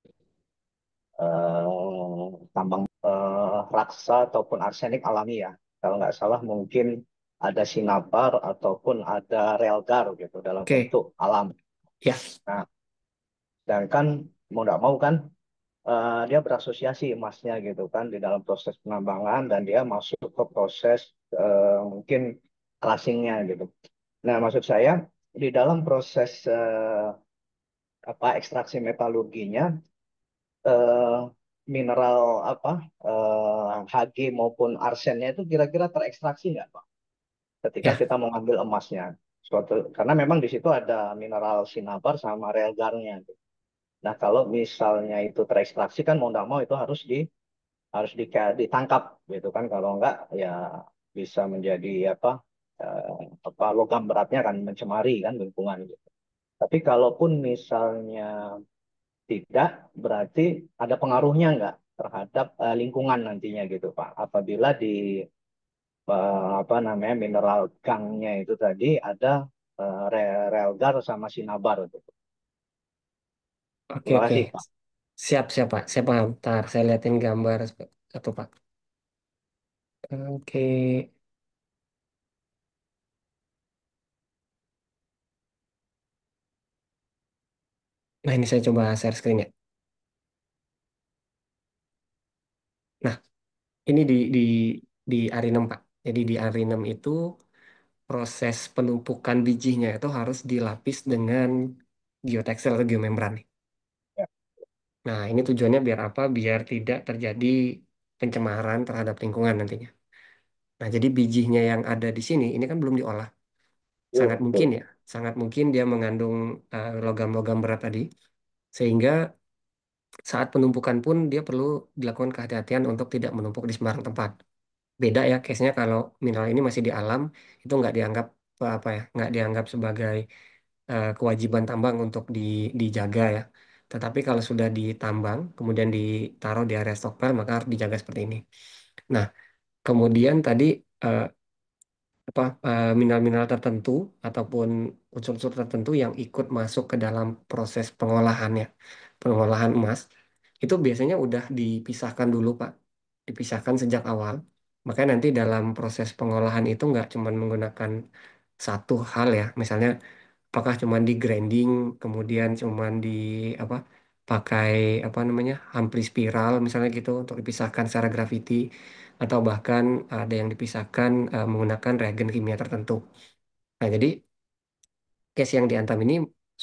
tambang raksa ataupun arsenik alami ya. Kalau nggak salah mungkin ada sinapar ataupun ada relgar gitu dalam Oke, bentuk alam. ya. Nah, sedangkan mau nggak mau kan dia berasosiasi emasnya gitu kan di dalam proses penambangan dan dia masuk ke proses mungkin crushingnya gitu. Nah, maksud saya di dalam proses apa ekstraksi metalurginya eh, mineral apa Hg maupun arsennya itu kira-kira terekstraksi nggak Pak? Ketika Ya, kita mengambil emasnya, suatu karena memang di situ ada mineral sinabar sama relgarnya. Gitu. Nah kalau misalnya itu terekstraksi kan mau nggak mau itu ditangkap gitu kan kalau nggak ya bisa menjadi apa logam beratnya kan mencemari kan lingkungan gitu. Tapi kalaupun misalnya tidak, berarti ada pengaruhnya nggak terhadap lingkungan nantinya gitu Pak. Apabila di apa namanya mineral gangnya itu tadi ada relgar sama sinabar gitu. oke, Terima oke. kasih Pak. Siap, siap Pak. Saya paham. Ntar saya liatin gambar satu Pak. Oke. Nah, ini saya coba share screen ya. Nah, ini di Arinem Pak. Jadi di Arinem itu proses penumpukan bijinya itu harus dilapis dengan geotekstil atau geomembran nih. Ya, Nah, ini tujuannya biar apa? Biar tidak terjadi pencemaran terhadap lingkungan nantinya. Nah, jadi bijinya yang ada di sini ini kan belum diolah. iya, Sangat mungkin betul. ya, sangat mungkin dia mengandung logam-logam berat tadi. Sehingga saat penumpukan pun dia perlu dilakukan kehati-hatian untuk tidak menumpuk di sembarang tempat. Beda ya case-nya kalau mineral ini masih di alam, itu nggak dianggap apa ya, nggak dianggap sebagai kewajiban tambang untuk dijaga ya. Tetapi kalau sudah ditambang, kemudian ditaruh di area stockpile, maka harus dijaga seperti ini. Nah, kemudian tadi eh, apa mineral-mineral tertentu ataupun unsur-unsur tertentu yang ikut masuk ke dalam proses pengolahannya, pengolahan emas, itu biasanya udah dipisahkan dulu, Pak. Dipisahkan sejak awal. Makanya nanti dalam proses pengolahan itu nggak cuma menggunakan satu hal ya, misalnya apakah cuma di grinding, kemudian cuma di apa pakai apa namanya ampli spiral misalnya gitu untuk dipisahkan secara gravity, atau bahkan ada yang dipisahkan menggunakan reagen kimia tertentu. Nah, jadi case yang diantam ini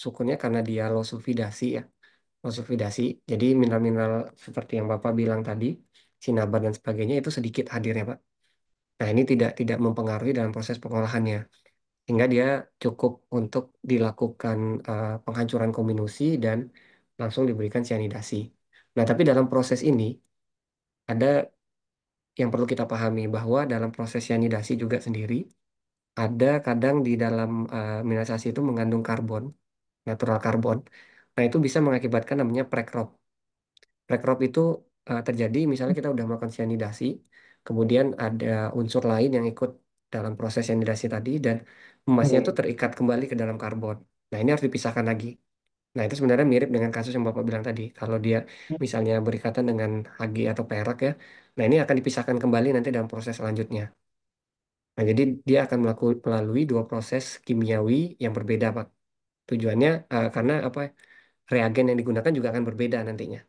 syukurnya karena dia low sulfidasi ya, low sulfidasi. Jadi mineral-mineral seperti yang Bapak bilang tadi, sinabar dan sebagainya itu sedikit hadirnya, Pak. Nah, ini tidak mempengaruhi dalam proses pengolahannya, sehingga dia cukup untuk dilakukan penghancuran kombinasi dan langsung diberikan cyanidasi. Nah, tapi dalam proses ini ada yang perlu kita pahami bahwa dalam proses cyanidasi juga sendiri ada kadang di dalam mineralisasi itu mengandung karbon, natural karbon. Nah, itu bisa mengakibatkan namanya prack rot. Prack rot itu terjadi misalnya kita udah melakukan cyanidasi, kemudian ada unsur lain yang ikut dalam proses cyanidasi tadi dan emasnya itu Hmm. terikat kembali ke dalam karbon. Nah, ini harus dipisahkan lagi. Nah, itu sebenarnya mirip dengan kasus yang Bapak bilang tadi. Kalau dia misalnya berikatan dengan Hg atau perak ya, nah ini akan dipisahkan kembali nanti dalam proses selanjutnya. Nah, jadi dia akan melalui dua proses kimiawi yang berbeda, Pak. Tujuannya karena apa? Reagen yang digunakan juga akan berbeda nantinya.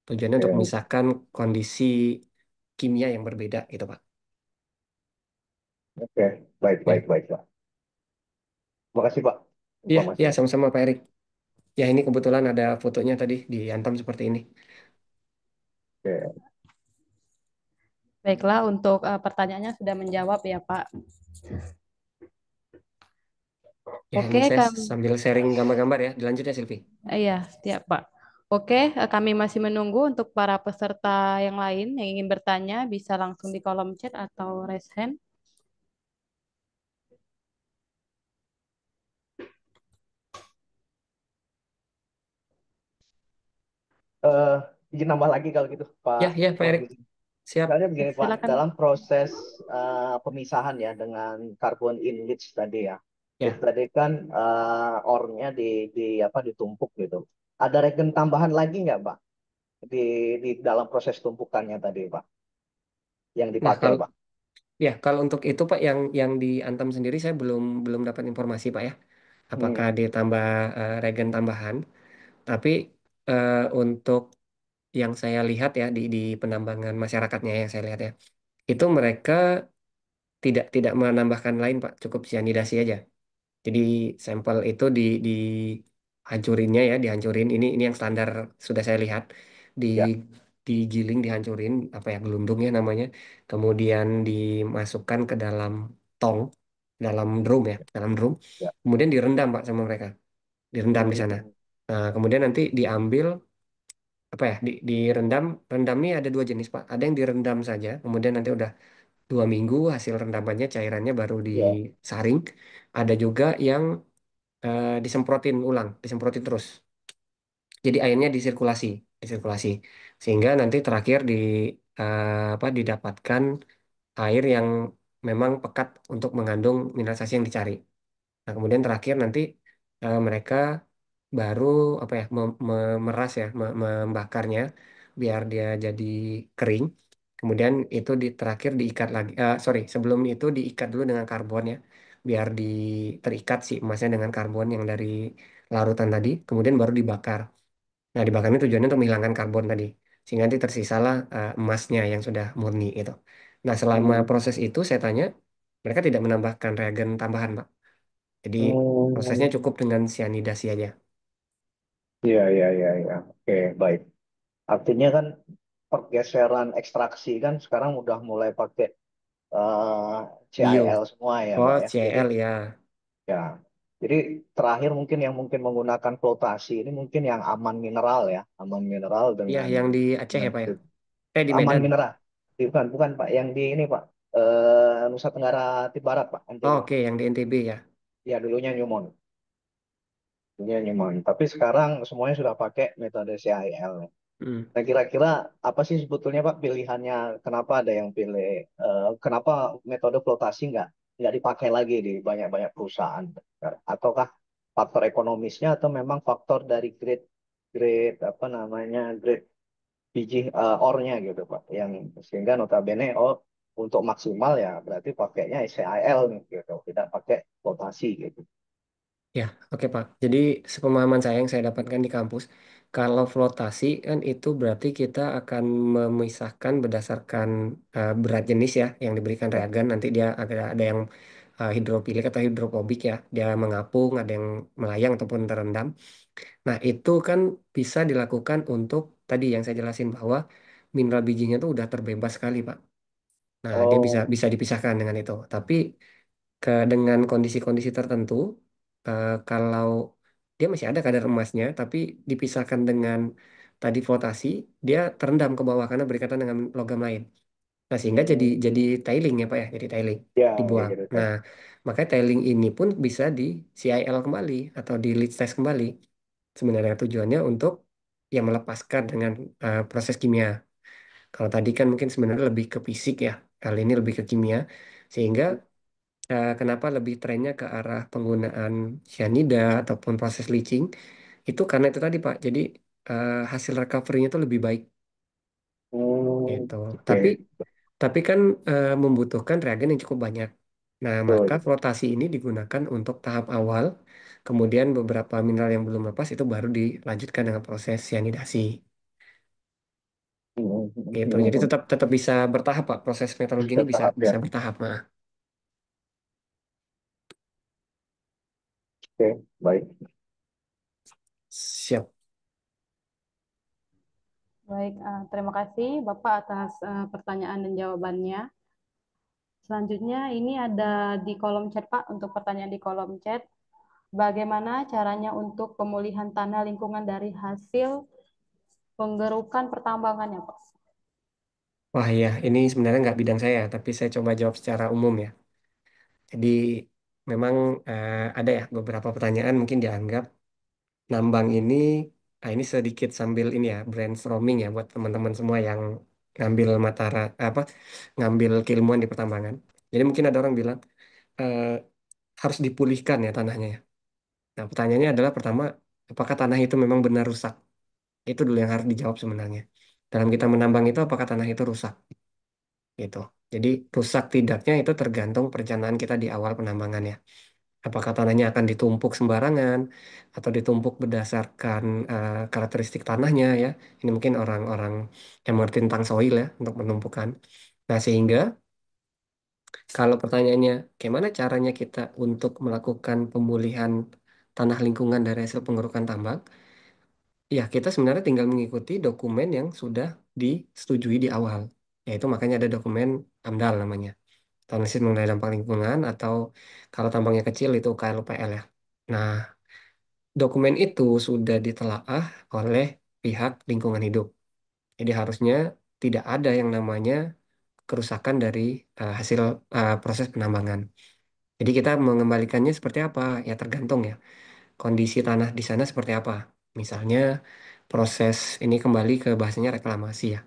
Tujuannya untuk Ya, memisahkan kondisi kimia yang berbeda gitu, Pak. oke, baik, baik, Ya, baik, Pak. Terima kasih, Pak, iya, ya informasinya. sama-sama Pak Erik. Ya ini kebetulan ada fotonya tadi diantam seperti ini. Oke. Baiklah, untuk pertanyaannya sudah menjawab ya, Pak. Ya ini Oke, saya sambil sharing gambar-gambar ya. Dilanjut ya Silvi. iya, siap, Pak. Oke, kami masih menunggu untuk para peserta yang lain yang ingin bertanya, bisa langsung di kolom chat atau raise hand. Eh, izin nambah lagi kalau gitu, Pak Ya, ya Pak Erik. Wahyudi. Siap. Misalnya begini, Pak, Silakan. dalam proses pemisahan ya dengan carbon in leach tadi ya, itu Ya. tadi kan ore-nya di apa ditumpuk gitu. Ada regen tambahan lagi nggak, Pak, di dalam proses tumpukannya tadi, Pak, yang Nah, dipakai, kalau Pak? ya kalau untuk itu Pak yang diantam sendiri saya belum belum dapat informasi Pak ya. Apakah Hmm, ditambah regen tambahan? Tapi untuk yang saya lihat ya di penambangan masyarakatnya yang saya lihat ya, itu mereka tidak menambahkan lain Pak, cukup sianidasi aja. Jadi sampel itu dihancurinnya ya, dihancurin. Ini yang standar sudah saya lihat di ya, digiling, dihancurin apa ya gelundungnya namanya. Kemudian dimasukkan ke dalam tong, dalam drum ya, dalam drum. ya. Kemudian direndam Pak sama mereka, direndam di sana. Hmm, Nah, kemudian nanti diambil apa ya, direndam. Rendam ini ada dua jenis Pak. Ada yang direndam saja, kemudian nanti udah 2 minggu hasil rendamannya cairannya baru ya. disaring. Ada juga yang disemprotin ulang, disemprotin terus. Jadi airnya disirkulasi, disirkulasi. Sehingga nanti terakhir apa didapatkan air yang memang pekat untuk mengandung mineralisasi yang dicari. Nah, kemudian terakhir nanti mereka baru apa ya memeras ya, membakarnya biar dia jadi kering. Kemudian itu terakhir diikat lagi. Sorry, sebelum itu diikat dulu dengan karbon ya, biar terikat si emasnya dengan karbon yang dari larutan tadi. Kemudian baru dibakar. Nah, dibakarnya tujuannya untuk menghilangkan karbon tadi, sehingga nanti tersisalah emasnya yang sudah murni itu. Nah, selama Hmm, proses itu saya tanya, mereka tidak menambahkan reagen tambahan, Pak. Jadi prosesnya hmm, cukup dengan sianidasi aja. ya, ya, ya, ya. Oke, baik. Artinya kan pergeseran ekstraksi kan sekarang udah mulai pakai eh, Bio. CIL semua ya, Pak Oh, ya. Jadi CL ya. ya, jadi terakhir mungkin yang mungkin menggunakan flotasi ini mungkin yang aman mineral ya, aman mineral Ya, yang di Aceh dengan ya, Pak ya. Di aman Medan. mineral. Bukan, bukan Pak, yang di ini Pak, Nusa Tenggara Barat Pak, Oh, NTB. oke, yang di NTB ya. Ya dulunya Newmont, dulunya Newmont. Tapi sekarang semuanya sudah pakai metode CIL. Hmm. Nah, kira-kira apa sih sebetulnya Pak pilihannya? Kenapa ada yang pilih? Kenapa metode flotasi nggak dipakai lagi di banyak-banyak perusahaan? Ataukah faktor ekonomisnya atau memang faktor dari grade grade apa namanya grade biji ore-nya gitu Pak? Yang sehingga notabene untuk maksimal ya berarti pakainya SCIL nih gitu, tidak pakai flotasi gitu. Ya, oke Pak. Jadi sepemahaman saya yang saya dapatkan di kampus, kalau flotasi kan itu berarti kita akan memisahkan berdasarkan berat jenis ya yang diberikan Ya. reagen. Nanti dia ada yang hidrofilik atau hidrofobik ya, dia mengapung, ada yang melayang ataupun terendam. Nah, itu kan bisa dilakukan untuk tadi yang saya jelasin bahwa mineral bijinya itu udah terbebas sekali Pak. Nah, dia bisa Oh, bisa dipisahkan dengan itu. Tapi dengan kondisi-kondisi tertentu, kalau dia masih ada kadar emasnya, tapi dipisahkan dengan tadi flotasi, dia terendam ke bawah karena berikatan dengan logam lain. Nah, sehingga jadi hmm, tailing ya Pak ya, jadi tailing, ya, ya dibuang. gitu. Nah, makanya tailing ini pun bisa di CIL kembali atau di leach test kembali. Sebenarnya tujuannya untuk ya melepaskan dengan proses kimia. Kalau tadi kan mungkin sebenarnya lebih ke fisik ya, kali ini lebih ke kimia, sehingga kenapa lebih trennya ke arah penggunaan cyanida ataupun proses leaching itu karena itu tadi Pak. Jadi hasil recovery-nya itu lebih baik Hmm, gitu. Tapi oke. tapi kan membutuhkan reagen yang cukup banyak. Nah, maka Betul. flotasi ini digunakan untuk tahap awal, kemudian beberapa mineral yang belum lepas itu baru dilanjutkan dengan proses sianidasi. Gitu. Jadi tetap tetap bisa bertahap, Pak. Proses metalurgi ini bisa Bertahap ya. bisa bertahap. Nah, Oke, baik. siap. Baik, terima kasih Bapak atas pertanyaan dan jawabannya. Selanjutnya ini ada di kolom chat Pak, untuk pertanyaan di kolom chat. Bagaimana caranya untuk pemulihan tanah lingkungan dari hasil penggerukan pertambangannya Pak? Wah ya, ini sebenarnya nggak bidang saya, tapi saya coba jawab secara umum ya. Jadi memang ada ya beberapa pertanyaan mungkin dianggap nambang ini, nah ini sedikit sambil ini ya brainstorming ya buat teman-teman semua yang ngambil apa ngambil keilmuan di pertambangan. Jadi mungkin ada orang bilang eh, harus dipulihkan ya tanahnya ya. Nah pertanyaannya adalah pertama, apakah tanah itu memang benar rusak? Itu dulu yang harus dijawab sebenarnya. Dalam kita menambang itu apakah tanah itu rusak? Gitu. Jadi rusak tidaknya itu tergantung perencanaan kita di awal penambangannya. Apakah tanahnya akan ditumpuk sembarangan atau ditumpuk berdasarkan karakteristik tanahnya ya. Ini mungkin orang-orang yang mengerti tentang soil ya untuk menumpukan. Nah, sehingga kalau pertanyaannya gimana caranya kita untuk melakukan pemulihan tanah lingkungan dari hasil pengerukan tambang? Ya, kita sebenarnya tinggal mengikuti dokumen yang sudah disetujui di awal. Yaitu makanya ada dokumen AMDAL namanya. Analisis mengenai dampak lingkungan atau kalau tambangnya kecil itu KLPL ya. Nah, dokumen itu sudah ditelaah oleh pihak lingkungan hidup. Jadi harusnya tidak ada yang namanya kerusakan dari hasil proses penambangan. Jadi kita mengembalikannya seperti apa? Ya tergantung ya. Kondisi tanah di sana seperti apa. Misalnya proses ini kembali ke bahasanya reklamasi ya.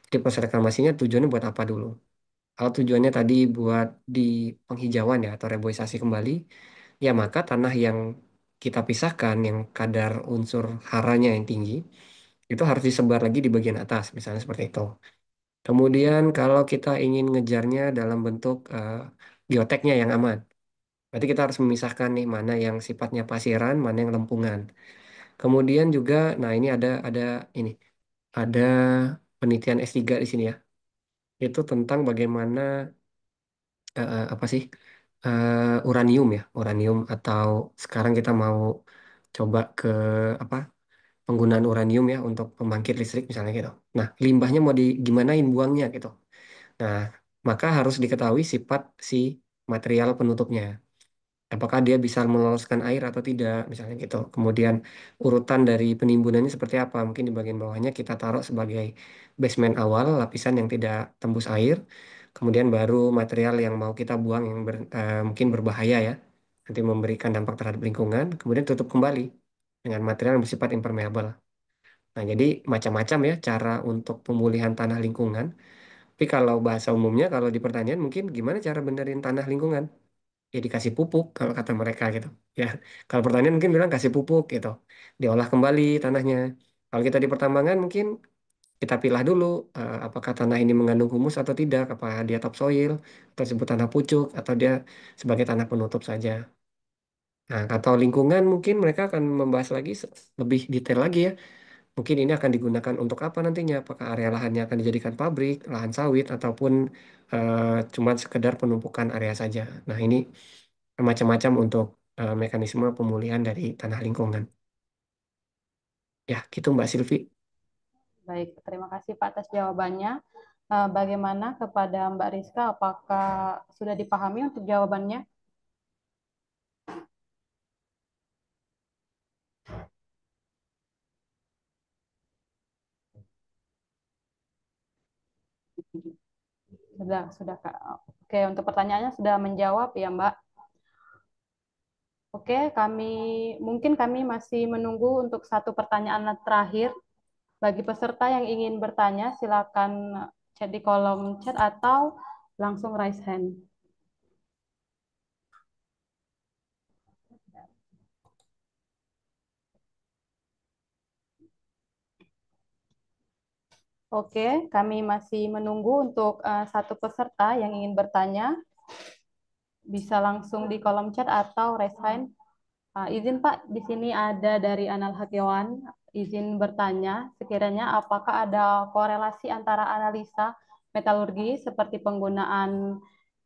Jadi proses reklamasinya tujuannya buat apa dulu? Kalau tujuannya tadi buat di penghijauan ya atau reboisasi kembali, ya maka tanah yang kita pisahkan yang kadar unsur haranya yang tinggi itu harus disebar lagi di bagian atas, misalnya seperti itu. Kemudian kalau kita ingin ngejarnya dalam bentuk geoteknya yang aman, berarti kita harus memisahkan nih mana yang sifatnya pasiran, mana yang lempungan. Kemudian juga, nah ini ada ini ada penelitian S3 di sini ya. Itu tentang bagaimana apa sih uranium ya, uranium atau sekarang kita mau coba ke apa penggunaan uranium ya untuk pembangkit listrik misalnya gitu. Nah, limbahnya mau di gimanain buangnya gitu. Nah, maka harus diketahui sifat si material penutupnya. Apakah dia bisa meloloskan air atau tidak, misalnya gitu. Kemudian urutan dari penimbunannya seperti apa? Mungkin di bagian bawahnya kita taruh sebagai basement awal, lapisan yang tidak tembus air. Kemudian baru material yang mau kita buang yang mungkin berbahaya ya, nanti memberikan dampak terhadap lingkungan. Kemudian tutup kembali dengan material yang bersifat impermeable. Nah, jadi macam-macam ya cara untuk pemulihan tanah lingkungan. Tapi kalau bahasa umumnya, kalau di pertanian mungkin gimana cara benerin tanah lingkungan? Ya dikasih pupuk kalau kata mereka gitu. Ya, kalau pertanian mungkin bilang kasih pupuk gitu. Diolah kembali tanahnya. Kalau kita di pertambangan mungkin kita pilah dulu apakah tanah ini mengandung humus atau tidak, apa dia topsoil atau disebut tanah pucuk atau dia sebagai tanah penutup saja. Nah, atau lingkungan mungkin mereka akan membahas lagi lebih detail lagi ya. Mungkin ini akan digunakan untuk apa nantinya? Apakah area lahannya akan dijadikan pabrik, lahan sawit, ataupun cuma sekedar penumpukan area saja. Nah, ini macam-macam untuk mekanisme pemulihan dari tanah lingkungan. Ya, gitu Mbak Silvi. Baik, terima kasih Pak atas jawabannya. Bagaimana kepada Mbak Rizka, apakah sudah dipahami untuk jawabannya? Sudah Kak. Oke, untuk pertanyaannya sudah menjawab ya Mbak. Oke, mungkin kami masih menunggu untuk satu pertanyaan terakhir. Bagi peserta yang ingin bertanya, silakan chat di kolom chat atau langsung raise hand. Oke, kami masih menunggu untuk satu peserta yang ingin bertanya. bisa langsung di kolom chat atau raise hand. Izin Pak, di sini ada dari Anal Hakyawan, izin bertanya, sekiranya apakah ada korelasi antara analisa metalurgi seperti penggunaan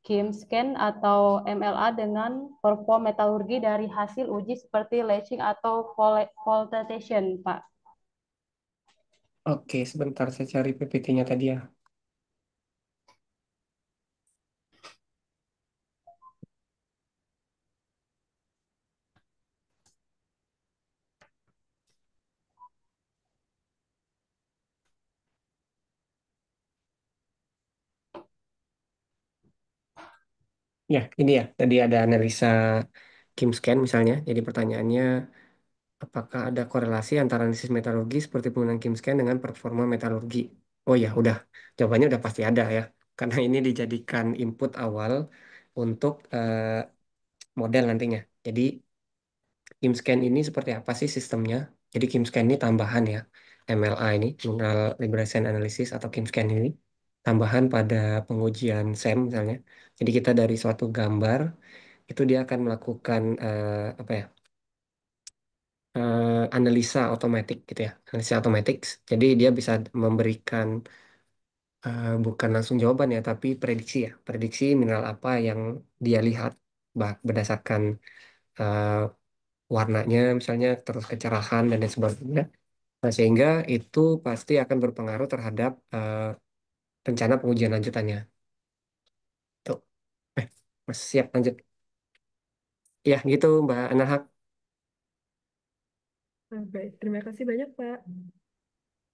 scan atau MLA dengan perform metalurgi dari hasil uji seperti latching atau voltation, Pak? Oke, sebentar saya cari PPT-nya tadi ya. Ya, ini ya. Tadi ada analisa scan misalnya. Jadi pertanyaannya, apakah ada korelasi antara analisis metalurgi seperti penggunaan scan dengan performa metalurgi? Oh ya, udah. Jawabannya udah pasti ada ya. Karena ini dijadikan input awal untuk model nantinya. Jadi scan ini seperti apa sih sistemnya? Jadi scan ini tambahan ya. MLA ini, Mineral Liberation Analysis atau scan ini tambahan pada pengujian SEM misalnya. Jadi kita dari suatu gambar itu dia akan melakukan apa ya? Analisa otomatis gitu ya. Analisa otomatis. Jadi dia bisa memberikan bukan langsung jawaban ya, tapi prediksi ya. Prediksi mineral apa yang dia lihat berdasarkan eh, warnanya misalnya, terus kecerahan dan lain sebagainya. Nah, sehingga itu pasti akan berpengaruh terhadap rencana pengujian lanjutannya. Tuh. Mas siap lanjut. Ya, gitu Mbak Anahak. Baik, terima kasih banyak, Pak.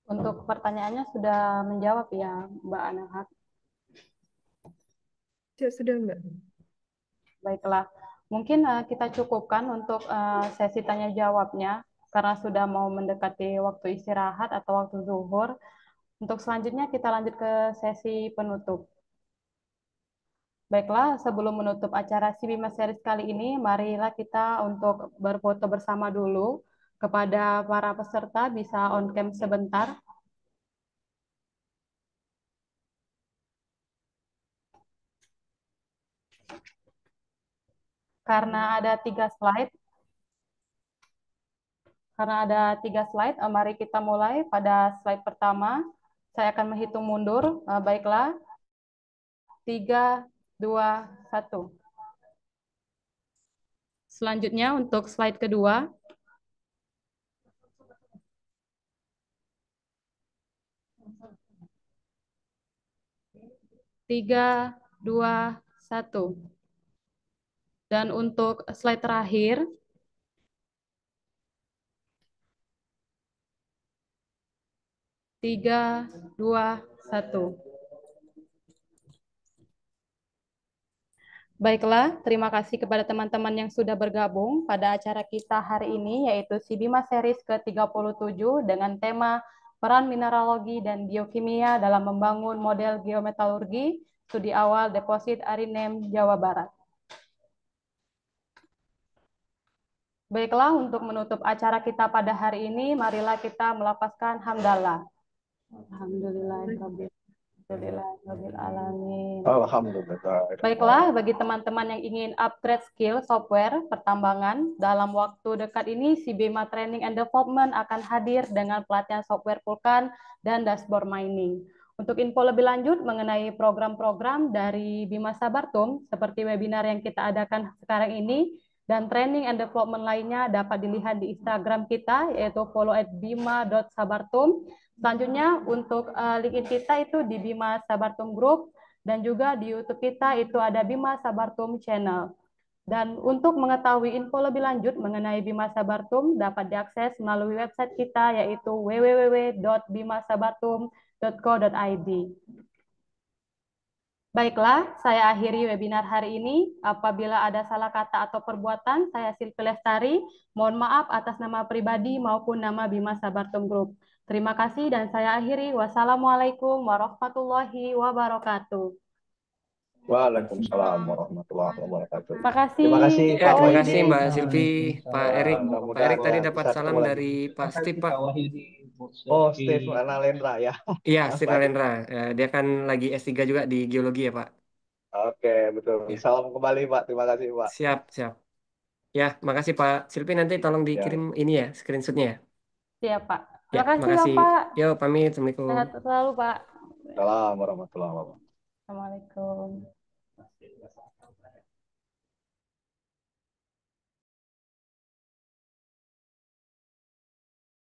Untuk pertanyaannya sudah menjawab ya, Mbak Anahat. Sudah, Mbak. Baiklah, mungkin kita cukupkan untuk sesi tanya jawabnya karena sudah mau mendekati waktu istirahat atau waktu zuhur. Untuk selanjutnya kita lanjut ke sesi penutup. Baiklah, sebelum menutup acara Sibima Series kali ini, marilah kita untuk berfoto bersama dulu. Kepada para peserta bisa on cam sebentar. Karena ada 3 slide, mari kita mulai pada slide pertama. Saya akan menghitung mundur. Baiklah, 3, 2, 1. Selanjutnya untuk slide kedua. 3, 2, 1. Dan untuk slide terakhir, 3, 2, 1. Baiklah, terima kasih kepada teman-teman yang sudah bergabung pada acara kita hari ini, yaitu Sibima Series ke-37 dengan tema Peran Mineralogi dan Biokimia dalam Membangun Model Geometalurgi, Studi Awal Deposit Arinem, Jawa Barat. Baiklah, untuk menutup acara kita pada hari ini, marilah kita melafazkan hamdalah. Alhamdulillahirrahmanirrahim. Alhamdulillah. Baiklah, bagi teman-teman yang ingin upgrade skill software pertambangan, dalam waktu dekat ini si Bima Training and Development akan hadir dengan pelatihan software Vulkan dan dashboard mining. Untuk info lebih lanjut mengenai program-program dari Bima Sabartum, seperti webinar yang kita adakan sekarang ini, dan training and development lainnya dapat dilihat di Instagram kita, yaitu follow @bima.sabartum. Selanjutnya untuk LinkedIn kita itu di Bima Sabartum Group, dan juga di YouTube kita itu ada Bima Sabartum Channel. Dan untuk mengetahui info lebih lanjut mengenai Bima Sabartum dapat diakses melalui website kita yaitu www.bimasabartum.co.id. Baiklah, saya akhiri webinar hari ini. Apabila ada salah kata atau perbuatan, saya Silvi Lestari. Mohon maaf atas nama pribadi maupun nama Bima Sabartum Group. Terima kasih dan saya akhiri. Wassalamualaikum warahmatullahi wabarakatuh. Waalaikumsalam warahmatullahi wabarakatuh. Terima kasih, Terima kasih Ya, Pak Pak terima Wahyudi. kasih Mbak Silvi, Pak Erik. Waalaikumsalam. Pak Mudah-mudahan Erik tadi ya dapat bisa salam ketemu lagi. dari Pak Terima Steve, kasih Pak. Pak Wahyudi, Bu Oh, Selvi. Steve Nalendra ya. Iya, Steve Baik. Nalendra. Dia kan lagi S3 juga di geologi ya, Pak. Oke, betul. Ya, Salam kembali, Pak. Terima kasih, Pak. siap, siap. Ya, makasih Pak Silpi, nanti tolong Ya, dikirim ini ya, screenshotnya ya. Siap, Pak. Ya, Terima kasih, makasih. Bapak. Yo, pamit. Assalamualaikum. Sehat selalu, Pak. salam warahmatullahi wabarakatuh. Assalamualaikum.